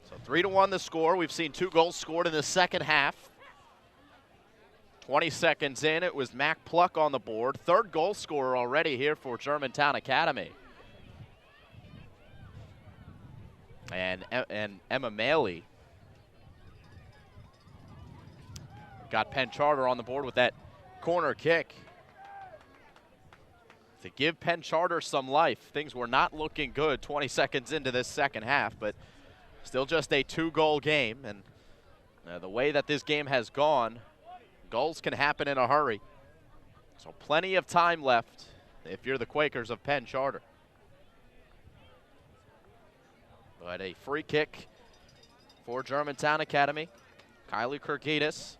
So 3-1 the score. We've seen 2 goals scored in the second half. 20 seconds in, it was Mac Pluck on the board. 3rd goal scorer already here for Germantown Academy. And Emma Maley got Penn Charter on the board with that corner kick to give Penn Charter some life. Things were not looking good 20 seconds into this second half, but still just a 2-goal game. And the way that this game has gone, goals can happen in a hurry. So plenty of time left if you're the Quakers of Penn Charter. But a free kick for Germantown Academy. Kylie Kurgidis,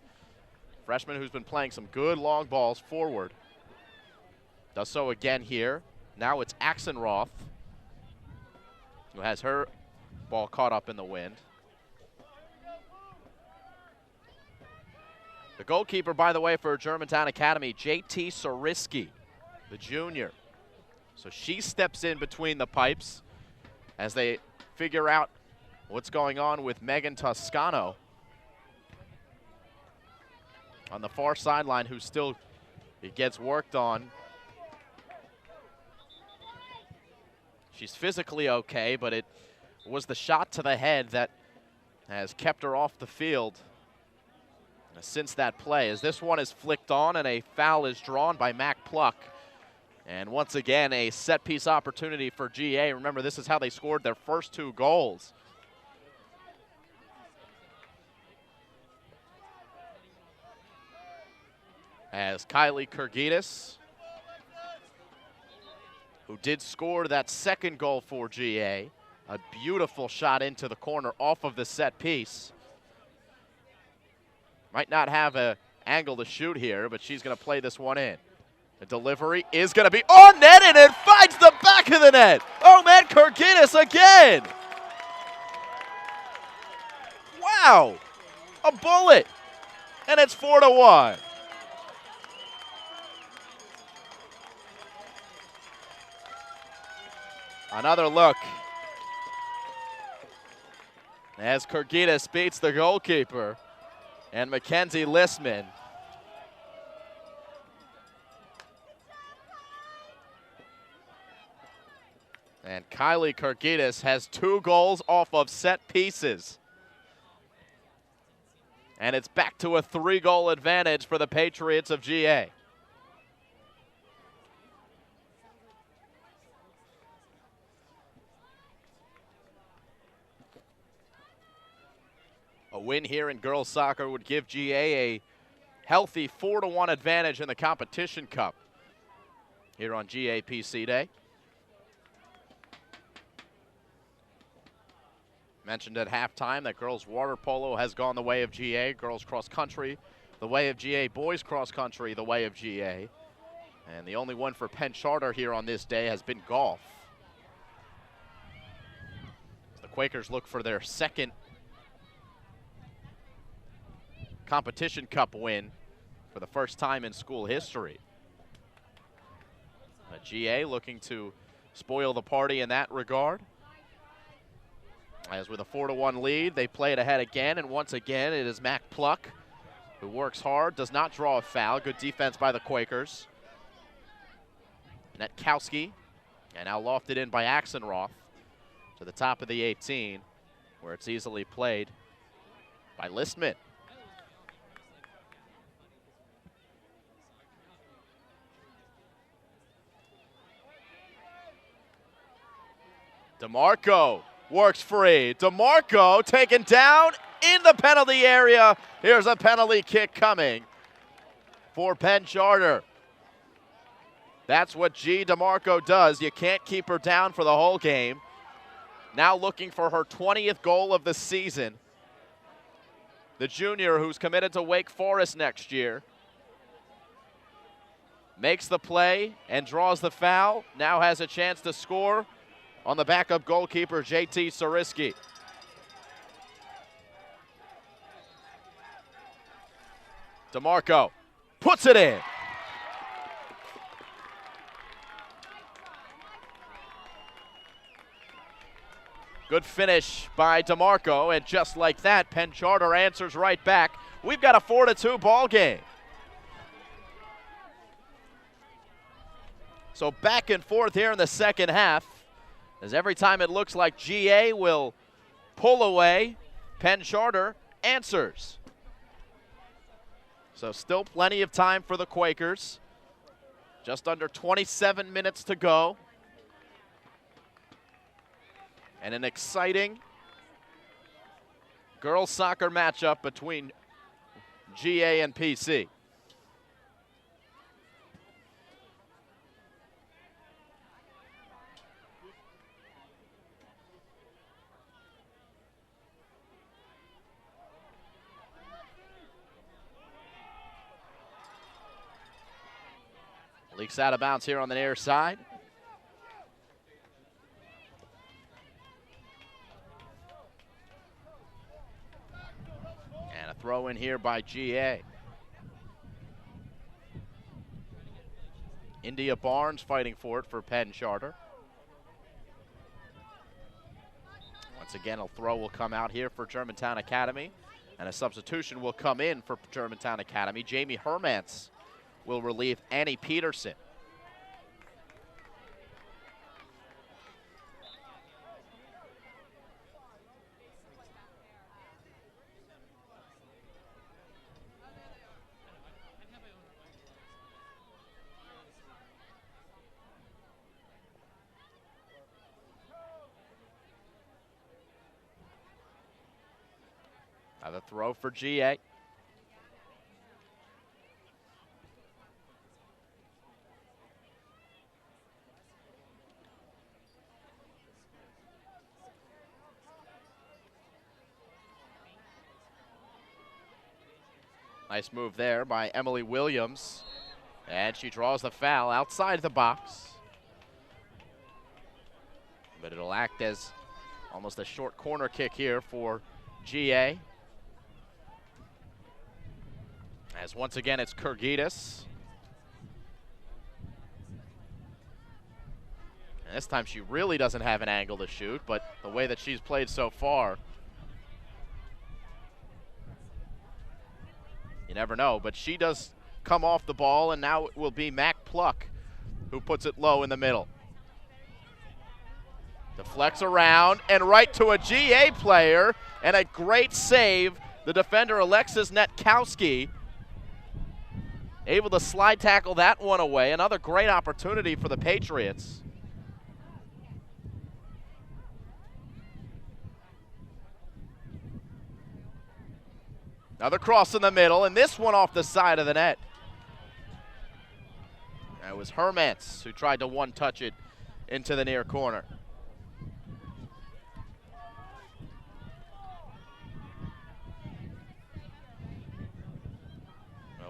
freshman who's been playing some good long balls forward, does so again here. Now it's Axenroth who has her ball caught up in the wind. The goalkeeper, by the way, for Germantown Academy, J.T. Soriski, the junior. So she steps in between the pipes as they figure out what's going on with Megan Toscano on the far sideline, who still gets worked on. She's physically okay, but it was the shot to the head that has kept her off the field since that play, as this one is flicked on and a foul is drawn by Mac Pluck. And once again, a set-piece opportunity for GA. Remember, this is how they scored their first 2 goals. As Kylie Kurgidis, who did score that 2nd goal for GA, a beautiful shot into the corner off of the set piece. Might not have an angle to shoot here, but she's going to play this one in. The delivery is going to be on net, and it finds the back of the net. Oh, man, Kurgidis again. Wow, a bullet, and it's 4-1. Another look as Kurgidis beats the goalkeeper and Mackenzie Listman. And Kylie Kurgidis has 2 goals off of set pieces. And it's back to a 3-goal advantage for the Patriots of GA. A win here in girls soccer would give GA a healthy 4-1 advantage in the Competition Cup here on GAPC Day. Mentioned at halftime that girls water polo has gone the way of GA, girls cross country the way of GA, boys cross country the way of GA. And the only one for Penn Charter here on this day has been golf. The Quakers look for their second competition cup win for the first time in school history. GA looking to spoil the party in that regard. As with a 4-1 lead, they play it ahead again, and once again it is Mac Pluck who works hard, does not draw a foul. Good defense by the Quakers. Netkowski, and now lofted in by Axenroth to the top of the 18, where it's easily played by Listman. DeMarco works free. DeMarco taken down in the penalty area. Here's a penalty kick coming for Penn Charter. That's what G. DeMarco does. You can't keep her down for the whole game. Now looking for her 20th goal of the season. The junior who's committed to Wake Forest next year makes the play and draws the foul. Now has a chance to score on the backup goalkeeper, JT Sariski. DeMarco puts it in. Good finish by DeMarco, and just like that, Penn Charter answers right back. We've got a 4-2 ball game. So back and forth here in the second half, as every time it looks like GA will pull away, Penn Charter answers. So still plenty of time for the Quakers. Just under 27 minutes to go. And an exciting girls soccer matchup between GA and PC. Leaks out of bounds here on the near side. And a throw in here by GA. India Barnes fighting for it for Penn Charter. Once again, a throw will come out here for Germantown Academy, and a substitution will come in for Germantown Academy. Jamie Hermance will relieve Annie Peterson. Another throw for GA. Nice move there by Emily Williams. And she draws the foul outside the box. But it'll act as almost a short corner kick here for GA. As once again, it's Kurgidis. And this time she really doesn't have an angle to shoot, but the way that she's played so far, you never know. But she does come off the ball, and now it will be Mac Pluck who puts it low in the middle. Deflects around and right to a GA player, and a great save. The defender, Alexis Netkowski, able to slide tackle that one away. Another great opportunity for the Patriots. Another cross in the middle, and this one off the side of the net. That was Hermance who tried to one-touch it into the near corner.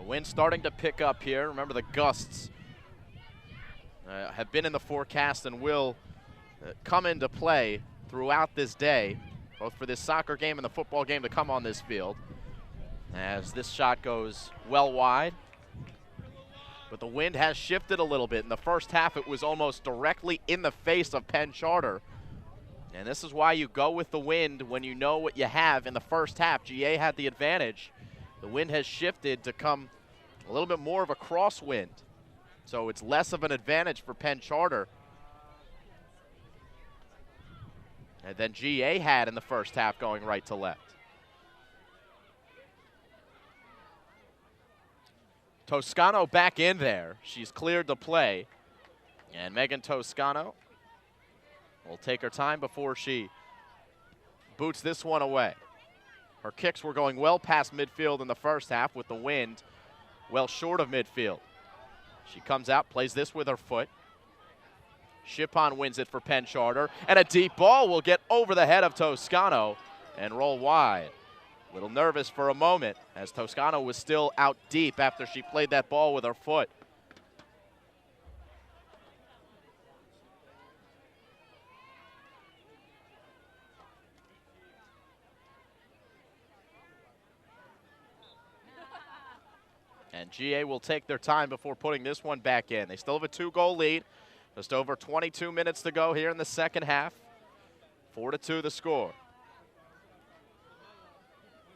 Wind starting to pick up here. Remember the gusts have been in the forecast and will come into play throughout this day, both for this soccer game and the football game to come on this field. As this shot goes well wide. But the wind has shifted a little bit. In the first half, it was almost directly in the face of Penn Charter. And this is why you go with the wind when you know what you have in the first half. GA had the advantage. The wind has shifted to come a little bit more of a crosswind. So it's less of an advantage for Penn Charter than GA had in the first half going right to left. Toscano back in there. She's cleared to play. And Megan Toscano will take her time before she boots this one away. Her kicks were going well past midfield in the first half with the wind well short of midfield. She comes out, plays this with her foot. Shippon wins it for Penn Charter, and a deep ball will get over the head of Toscano and roll wide. A little nervous for a moment as Toscano was still out deep after she played that ball with her foot. And GA will take their time before putting this one back in. They still have a 2-goal lead. Just over 22 minutes to go here in the second half. 4-2 the score.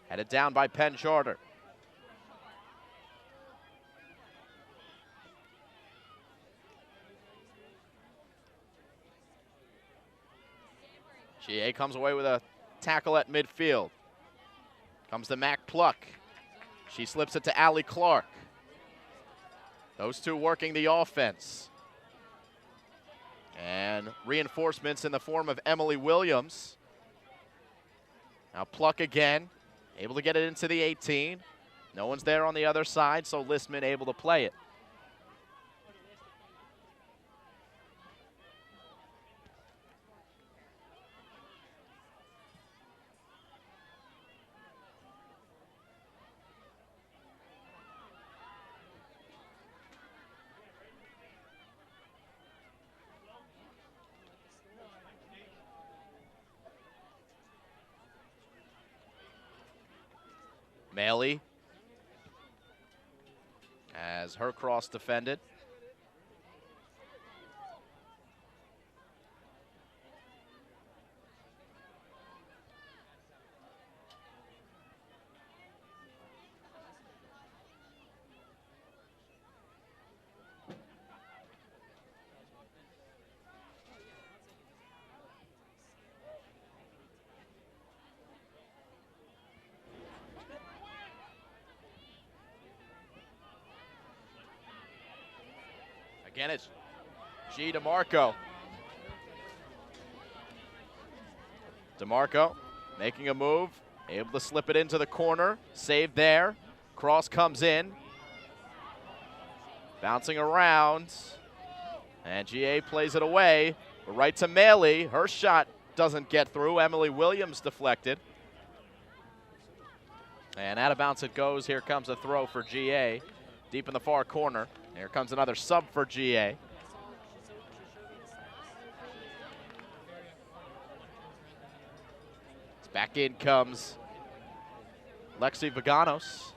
Headed down by Penn Charter. GA comes away with a tackle at midfield. Comes to Mac Pluck. She slips it to Allie Clark. Those two working the offense. And reinforcements in the form of Emily Williams. Now Pluck again, able to get it into the 18. No one's there on the other side, so Listman able to play it. Maley as her cross defended. Again, it's G. DeMarco. DeMarco making a move, able to slip it into the corner. Save there. Cross comes in. Bouncing around. And GA plays it away. Right to Maley. Her shot doesn't get through. Emily Williams deflected. And out of bounds it goes. Here comes a throw for GA. Deep in the far corner. Here comes another sub for GA. Back in comes Lexi Vaganos.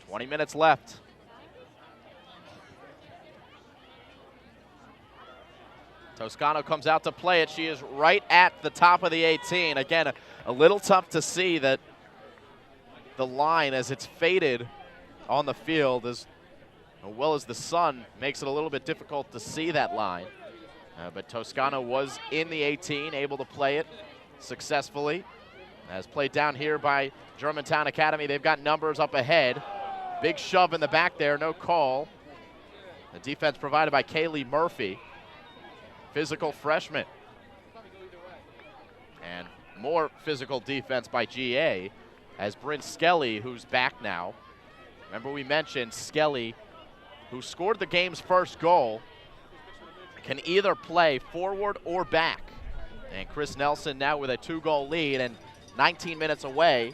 20 minutes left. Toscano comes out to play it. She is right at the top of the 18. Again, a little tough to see that the line as it's faded on the field as well as the sun makes it a little bit difficult to see that line. But Toscano was in the 18, able to play it successfully. As played down here by Germantown Academy. They've got numbers up ahead. Big shove in the back there, no call. The defense provided by Kaylee Murphy. Physical freshman. And more physical defense by GA as Bryn Skelly, who's back now. Remember we mentioned Skelly, who scored the game's first goal, can either play forward or back. And Chris Nelson now with a 2-goal lead and 19 minutes away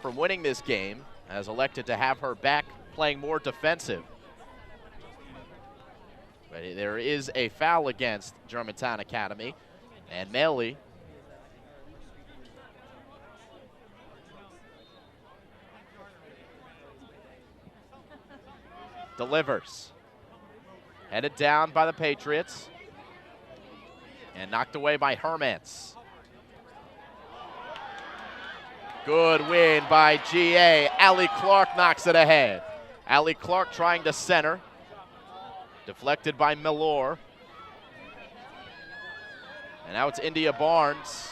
from winning this game, has elected to have her back playing more defensive. But there is a foul against Germantown Academy, and Maley delivers. Headed down by the Patriots and knocked away by Hermance. Good win by GA. Allie Clark knocks it ahead. Allie Clark trying to center. Deflected by Milor. And now it's India Barnes.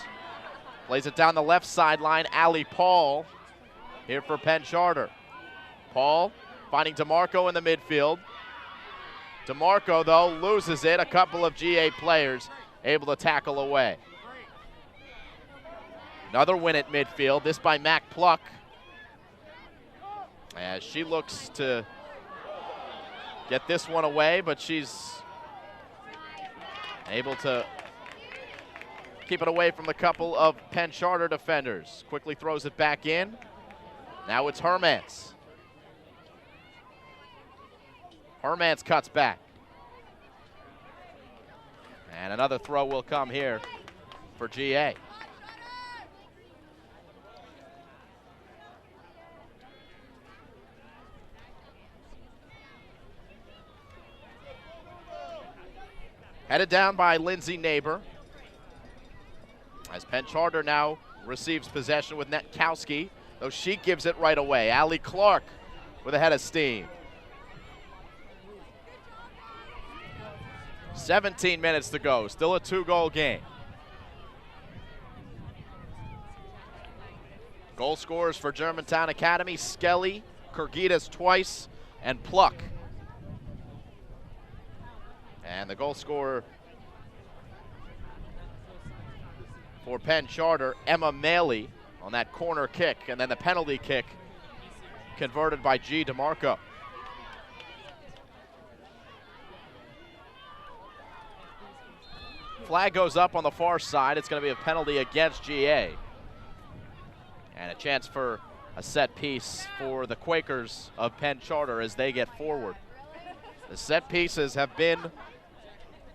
Plays it down the left sideline. Allie Paul here for Penn Charter. Paul finding DeMarco in the midfield. DeMarco, though, loses it. A couple of GA players able to tackle away. Another win at midfield, this by Mac Pluck. As she looks to get this one away, but she's able to keep it away from the couple of Penn Charter defenders. Quickly throws it back in. Now it's Hermance. Hermance cuts back. And another throw will come here for GA. Headed down by Lindsay Neighbor. As Penn Charter now receives possession with Netkowski, though she gives it right away. Allie Clark with a head of steam. 17 minutes to go, still a 2-goal game. Goal scorers for Germantown Academy, Skelly, Kurgitas twice, and Pluck. And the goal scorer for Penn Charter, Emma Maley, on that corner kick, and then the penalty kick converted by G. DeMarco. Flag goes up on the far side. It's going to be a penalty against GA. And a chance for a set piece for the Quakers of Penn Charter as they get forward. The set pieces have been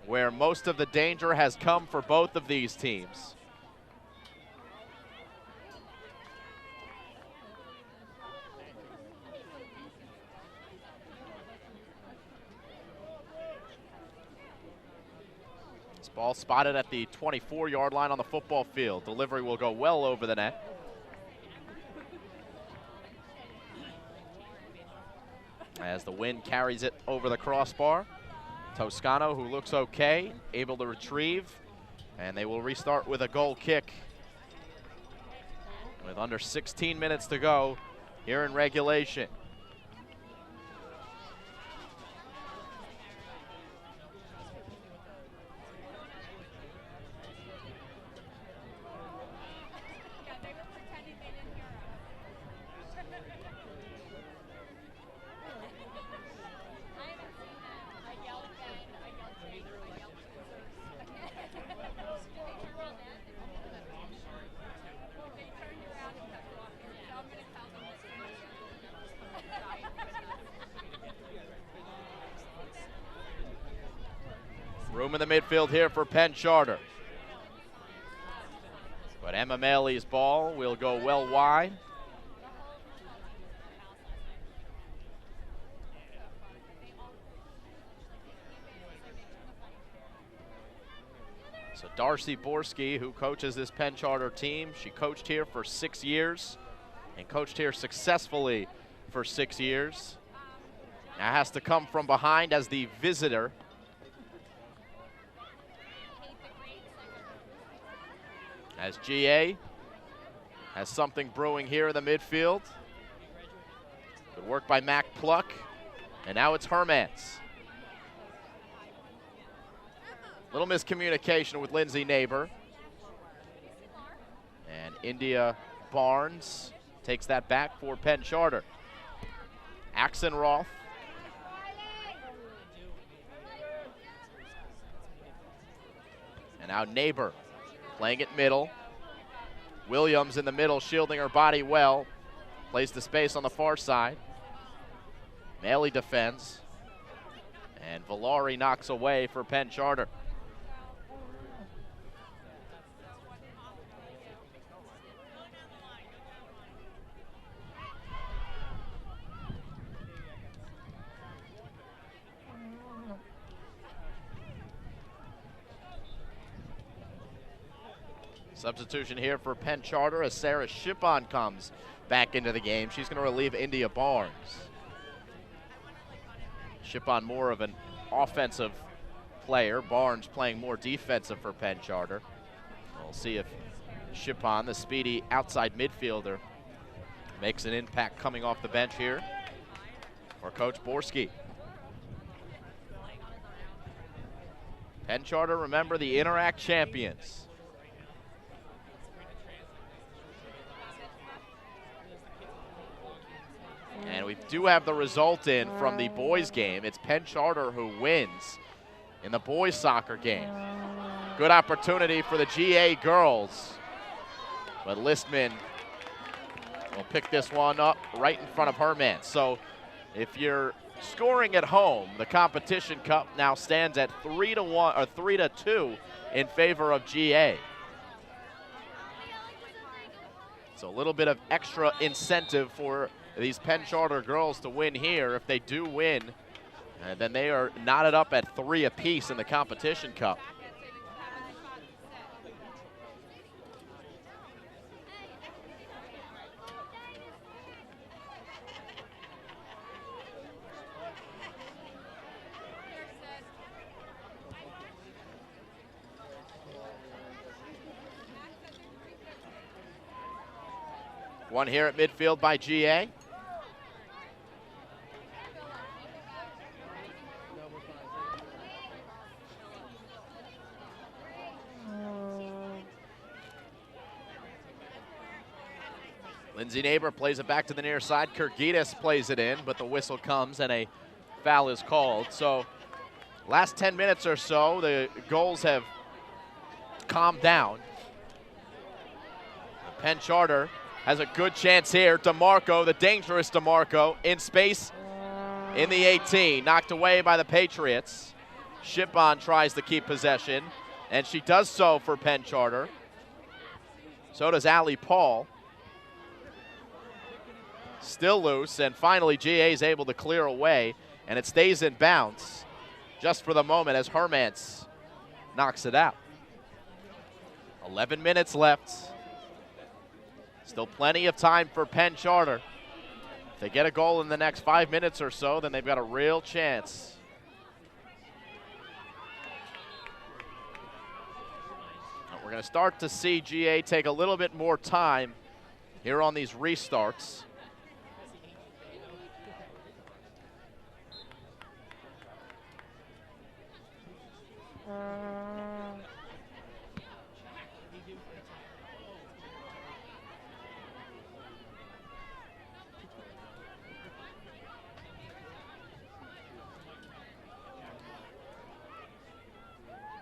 where most of the danger has come for both of these teams. This ball spotted at the 24-yard line on the football field. Delivery will go well over the net. As the wind carries it over the crossbar. Toscano, who looks okay, able to retrieve, and they will restart with a goal kick with under 16 minutes to go here in regulation. Room in the midfield here for Penn Charter. But Emma Maley's ball will go well wide. So Darcy Borski, who coaches this Penn Charter team, she coached here for 6 years and coached here successfully for 6 years. Now has to come from behind as the visitor. As GA has something brewing here in the midfield. Good work by Mac Pluck. And now it's Hermance. Little miscommunication with Lindsay Neighbor. And India Barnes takes that back for Penn Charter. Axenroth. And now Neighbor. Playing it middle. Williams in the middle, shielding her body well. Plays the space on the far side. Maley defends. And Valari knocks away for Penn Charter. Substitution here for Penn Charter as Sarah Shippon comes back into the game. She's going to relieve India Barnes. Shippon more of an offensive player. Barnes playing more defensive for Penn Charter. We'll see if Shippon, the speedy outside midfielder, makes an impact coming off the bench here for Coach Borski. Penn Charter, remember, the Interact champions. And we do have the result in from the boys game. It's Penn Charter who wins in the boys soccer game. Good opportunity for the GA girls. But Listman will pick this one up right in front of Herman. So if you're scoring at home, the competition cup now stands at 3-1 or 3-2 in favor of GA. So a little bit of extra incentive for these Penn Charter girls to win here. If they do win, then they are knotted up at 3 apiece in the competition cup. One here at midfield by GA. Lindsay Neighbor plays it back to the near side. Kirgidis plays it in, but the whistle comes and a foul is called. So last 10 minutes or so, the goals have calmed down. Penn Charter has a good chance here. DeMarco, the dangerous DeMarco, in space in the 18, knocked away by the Patriots. Shippon tries to keep possession, and she does so for Penn Charter. So does Allie Paul. Still loose, and finally GA is able to clear away, and it stays in bounds just for the moment as Hermance knocks it out. 11 minutes left. Still plenty of time for Penn Charter. If they get a goal in the next 5 minutes or so, then they've got a real chance. We're going to start to see GA take a little bit more time here on these restarts.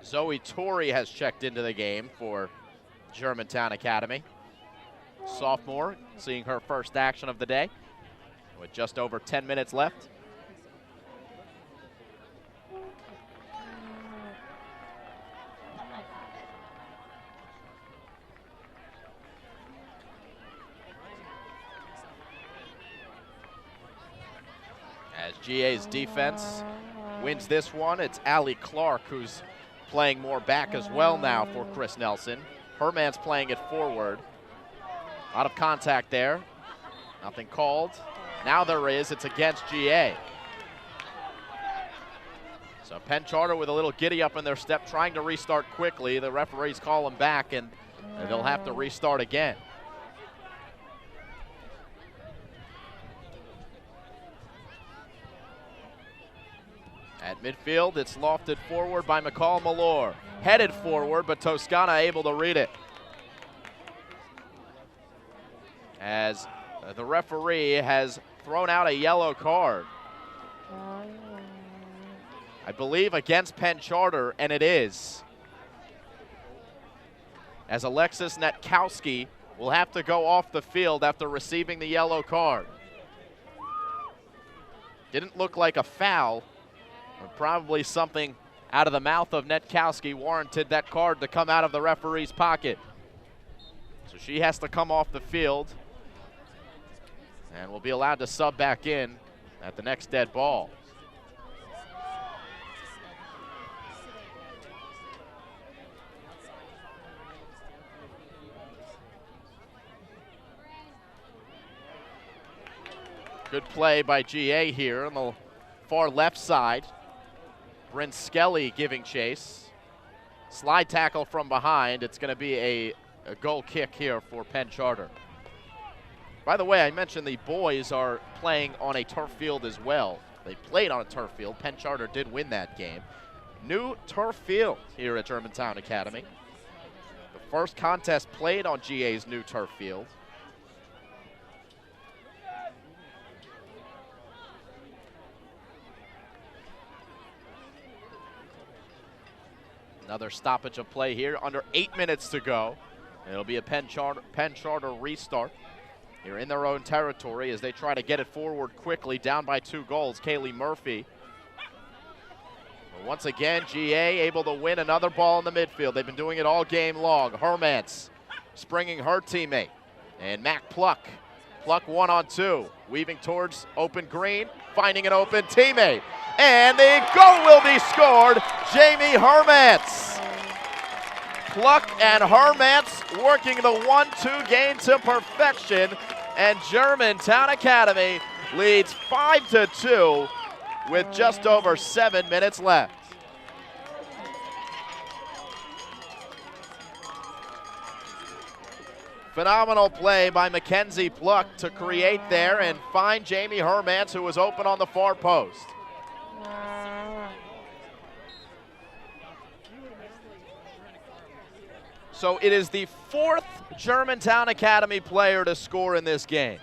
Zoe Torrey has checked into the game for Germantown Academy. Sophomore, seeing her first action of the day with just over 10 minutes left. As GA's defense wins this one, it's Allie Clark who's playing more back as well now for Chris Nelson. Herman's playing it forward. A lot of contact there. Nothing called. Now there is. It's against GA. So Penn Charter with a little giddy up in their step, trying to restart quickly. The referees call them back, and they'll have to restart again. At midfield, it's lofted forward by McCall Malore. Headed forward, but Toscana able to read it. As the referee has thrown out a yellow card. I believe against Penn Charter, and it is. As Alexis Netkowski will have to go off the field after receiving the yellow card. Didn't look like a foul, Probably something out of the mouth of Netkowski warranted that card to come out of the referee's pocket. So she has to come off the field and will be allowed to sub back in at the next dead ball. Good play by GA here on the far left side. Bryn Skelly giving chase. Slide tackle from behind. It's going to be a goal kick here for Penn Charter. By the way, I mentioned the boys are playing on a turf field as well. They played on a turf field. Penn Charter did win that game. New turf field here at Germantown Academy. The first contest played on GA's new turf field. Another stoppage of play here, under 8 minutes to go. It'll be a Penn Charter restart here in their own territory as they try to get it forward quickly, down by 2 goals. Kaylee Murphy. But once again, GA able to win another ball in the midfield. They've been doing it all game long. Hermance springing her teammate. And Mac Pluck. Pluck 1-on-2, weaving towards open green, finding an open teammate. And the goal will be scored, Jamie Hermance. Pluck and Hermance working the 1-2 game to perfection, and Germantown Academy leads 5-2 with just over 7 minutes left. Phenomenal play by Mackenzie Pluck to create there and find Jamie Hermance, who was open on the far post. So it is the 4th Germantown Academy player to score in this game.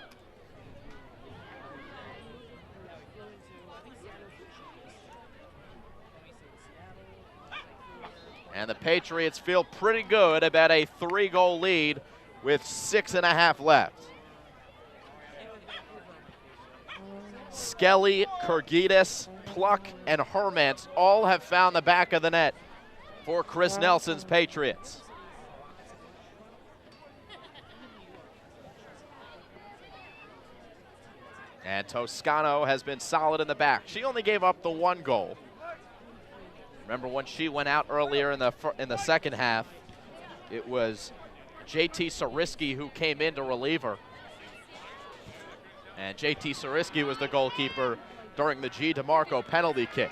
And the Patriots feel pretty good about a 3-goal lead with 6.5 left. Skelly, Kurgidis, Pluck, and Hermance all have found the back of the net for Chris Nelson's Patriots. And Toscano has been solid in the back. She only gave up the 1 goal. Remember when she went out earlier in the second half, it was JT Sariski who came in to relieve her. And JT Sariski was the goalkeeper during the G. DeMarco penalty kick.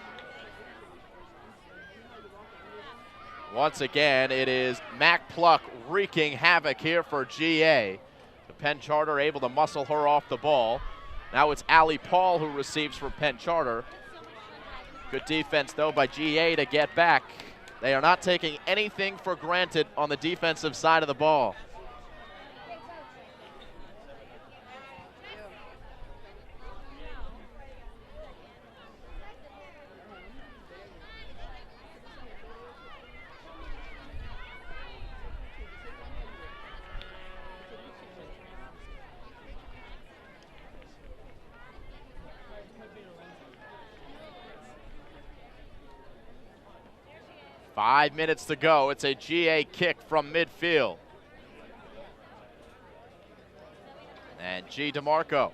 Once again, it is Mac Pluck wreaking havoc here for GA. The Penn Charter able to muscle her off the ball. Now it's Allie Paul who receives for Penn Charter. Good defense, though, by GA to get back. They are not taking anything for granted on the defensive side of the ball. Five minutes to go. It's a GA kick from midfield. And G. DeMarco.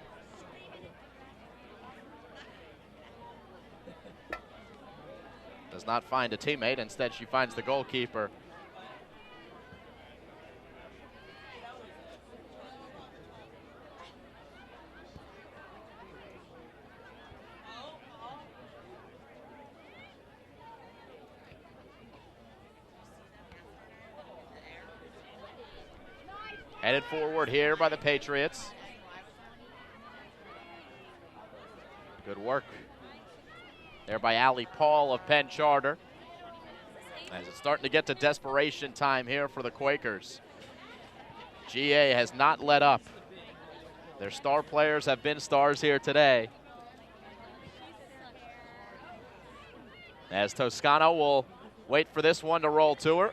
Does not find a teammate. Instead, she finds the goalkeeper. Headed forward here by the Patriots. Good work there by Allie Paul of Penn Charter. As it's starting to get to desperation time here for the Quakers. GA has not let up. Their star players have been stars here today. As Toscano will wait for this one to roll to her.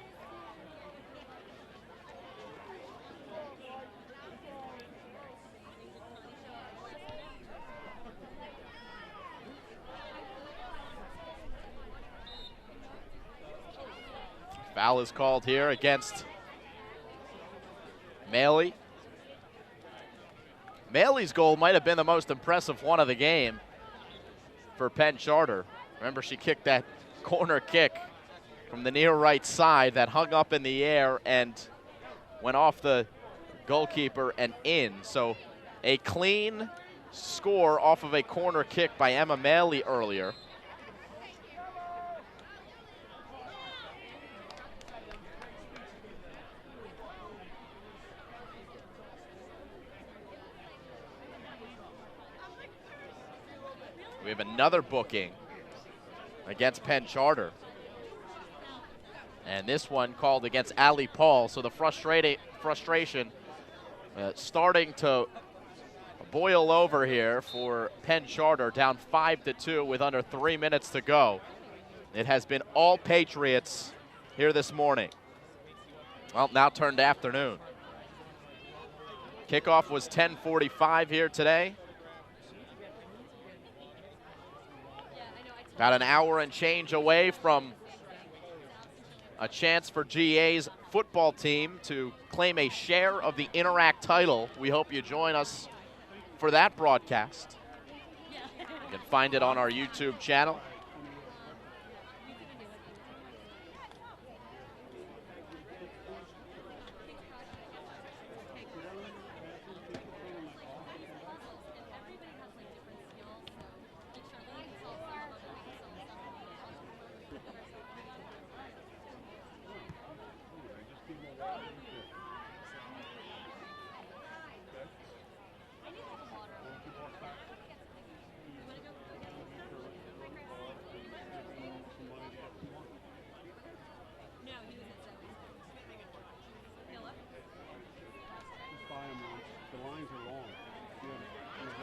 Foul is called here against Maley. Maley's goal might have been the most impressive one of the game for Penn Charter. Remember, she kicked that corner kick from the near right side that hung up in the air and went off the goalkeeper and in. So a clean score off of a corner kick by Emma Maley earlier. We have another booking against Penn Charter. And this one called against Allie Paul. So the frustration starting to boil over here for Penn Charter, down 5-2 with under 3 minutes to go. It has been all Patriots here this morning. Well, now turned afternoon. Kickoff was 10:45 here today. About an hour and change away from a chance for GA's football team to claim a share of the Interact title. We hope you join us for that broadcast. You can find it on our YouTube channel.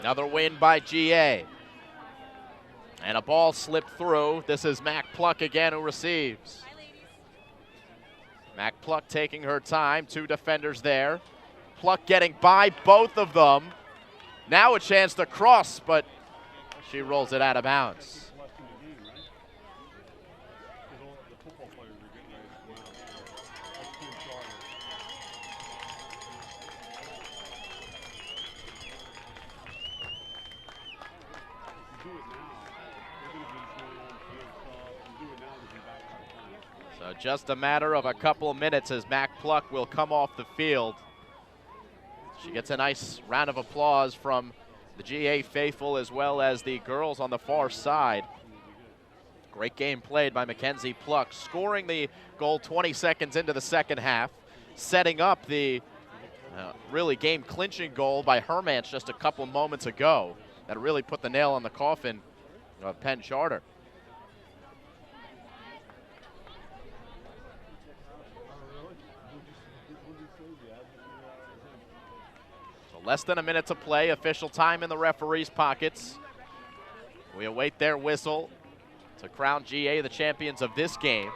Another win by GA. And a ball slipped through. This is Mac Pluck again who receives. Mac Pluck taking her time. Two defenders there. Pluck getting by both of them. Now a chance to cross, but she rolls it out of bounds. So just a matter of a couple of minutes as Mac Pluck will come off the field. She gets a nice round of applause from the GA faithful as well as the girls on the far side. Great game played by Mackenzie Pluck, scoring the goal 20 seconds into the second half, setting up the really game-clinching goal by Hermance just a couple moments ago that really put the nail on the coffin of Penn Charter. Less than a minute to play, official time in the referee's pockets. We await their whistle to crown GA the champions of this game.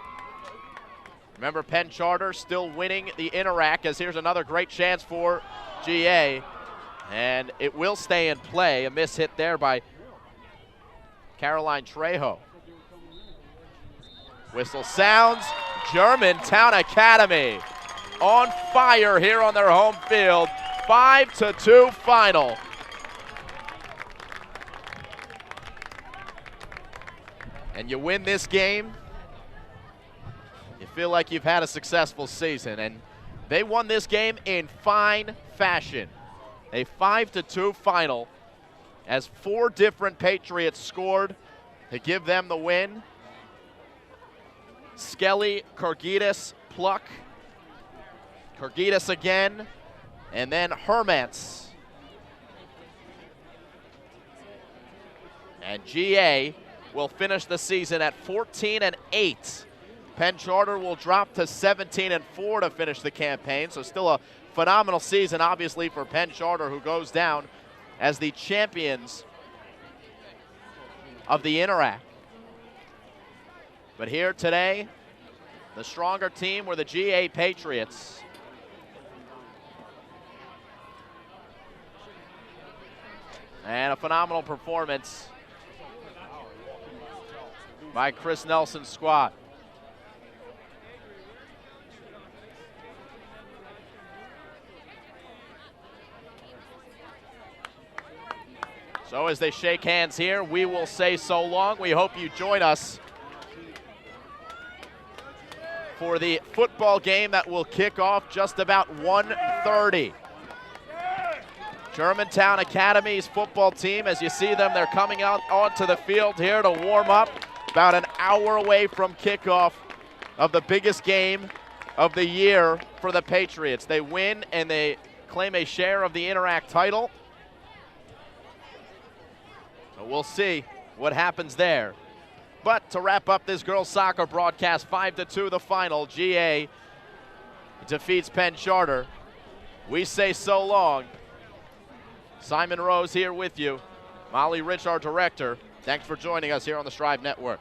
Remember, Penn Charter still winning the Interact, as here's another great chance for GA. And it will stay in play. A miss hit there by Caroline Trejo. Whistle sounds. Germantown Academy on fire here on their home field. 5-2 final. And you win this game, you feel like you've had a successful season. And they won this game in fine fashion. A 5-2 final as 4 different Patriots scored to give them the win. Skelly, Kurgitis, Pluck, Kurgitis again, and then Hermance. And GA will finish the season at 14-8. Penn Charter will drop to 17-4 to finish the campaign. So still a phenomenal season, obviously, for Penn Charter, who goes down as the champions of the Interact. But here today, the stronger team were the GA Patriots. And a phenomenal performance by Chris Nelson's squad. So as they shake hands here, we will say so long. We hope you join us for the football game that will kick off just about 1:30. Germantown Academy's football team, as you see them, they're coming out onto the field here to warm up. About an hour away from kickoff of the biggest game of the year for the Patriots. They win and they claim a share of the Interact title. So we'll see what happens there. But to wrap up this girls soccer broadcast, 5-2 the final. GA defeats Penn Charter. We say so long. Simon Rose here with you. Molly Rich, our director. Thanks for joining us here on the Strive Network.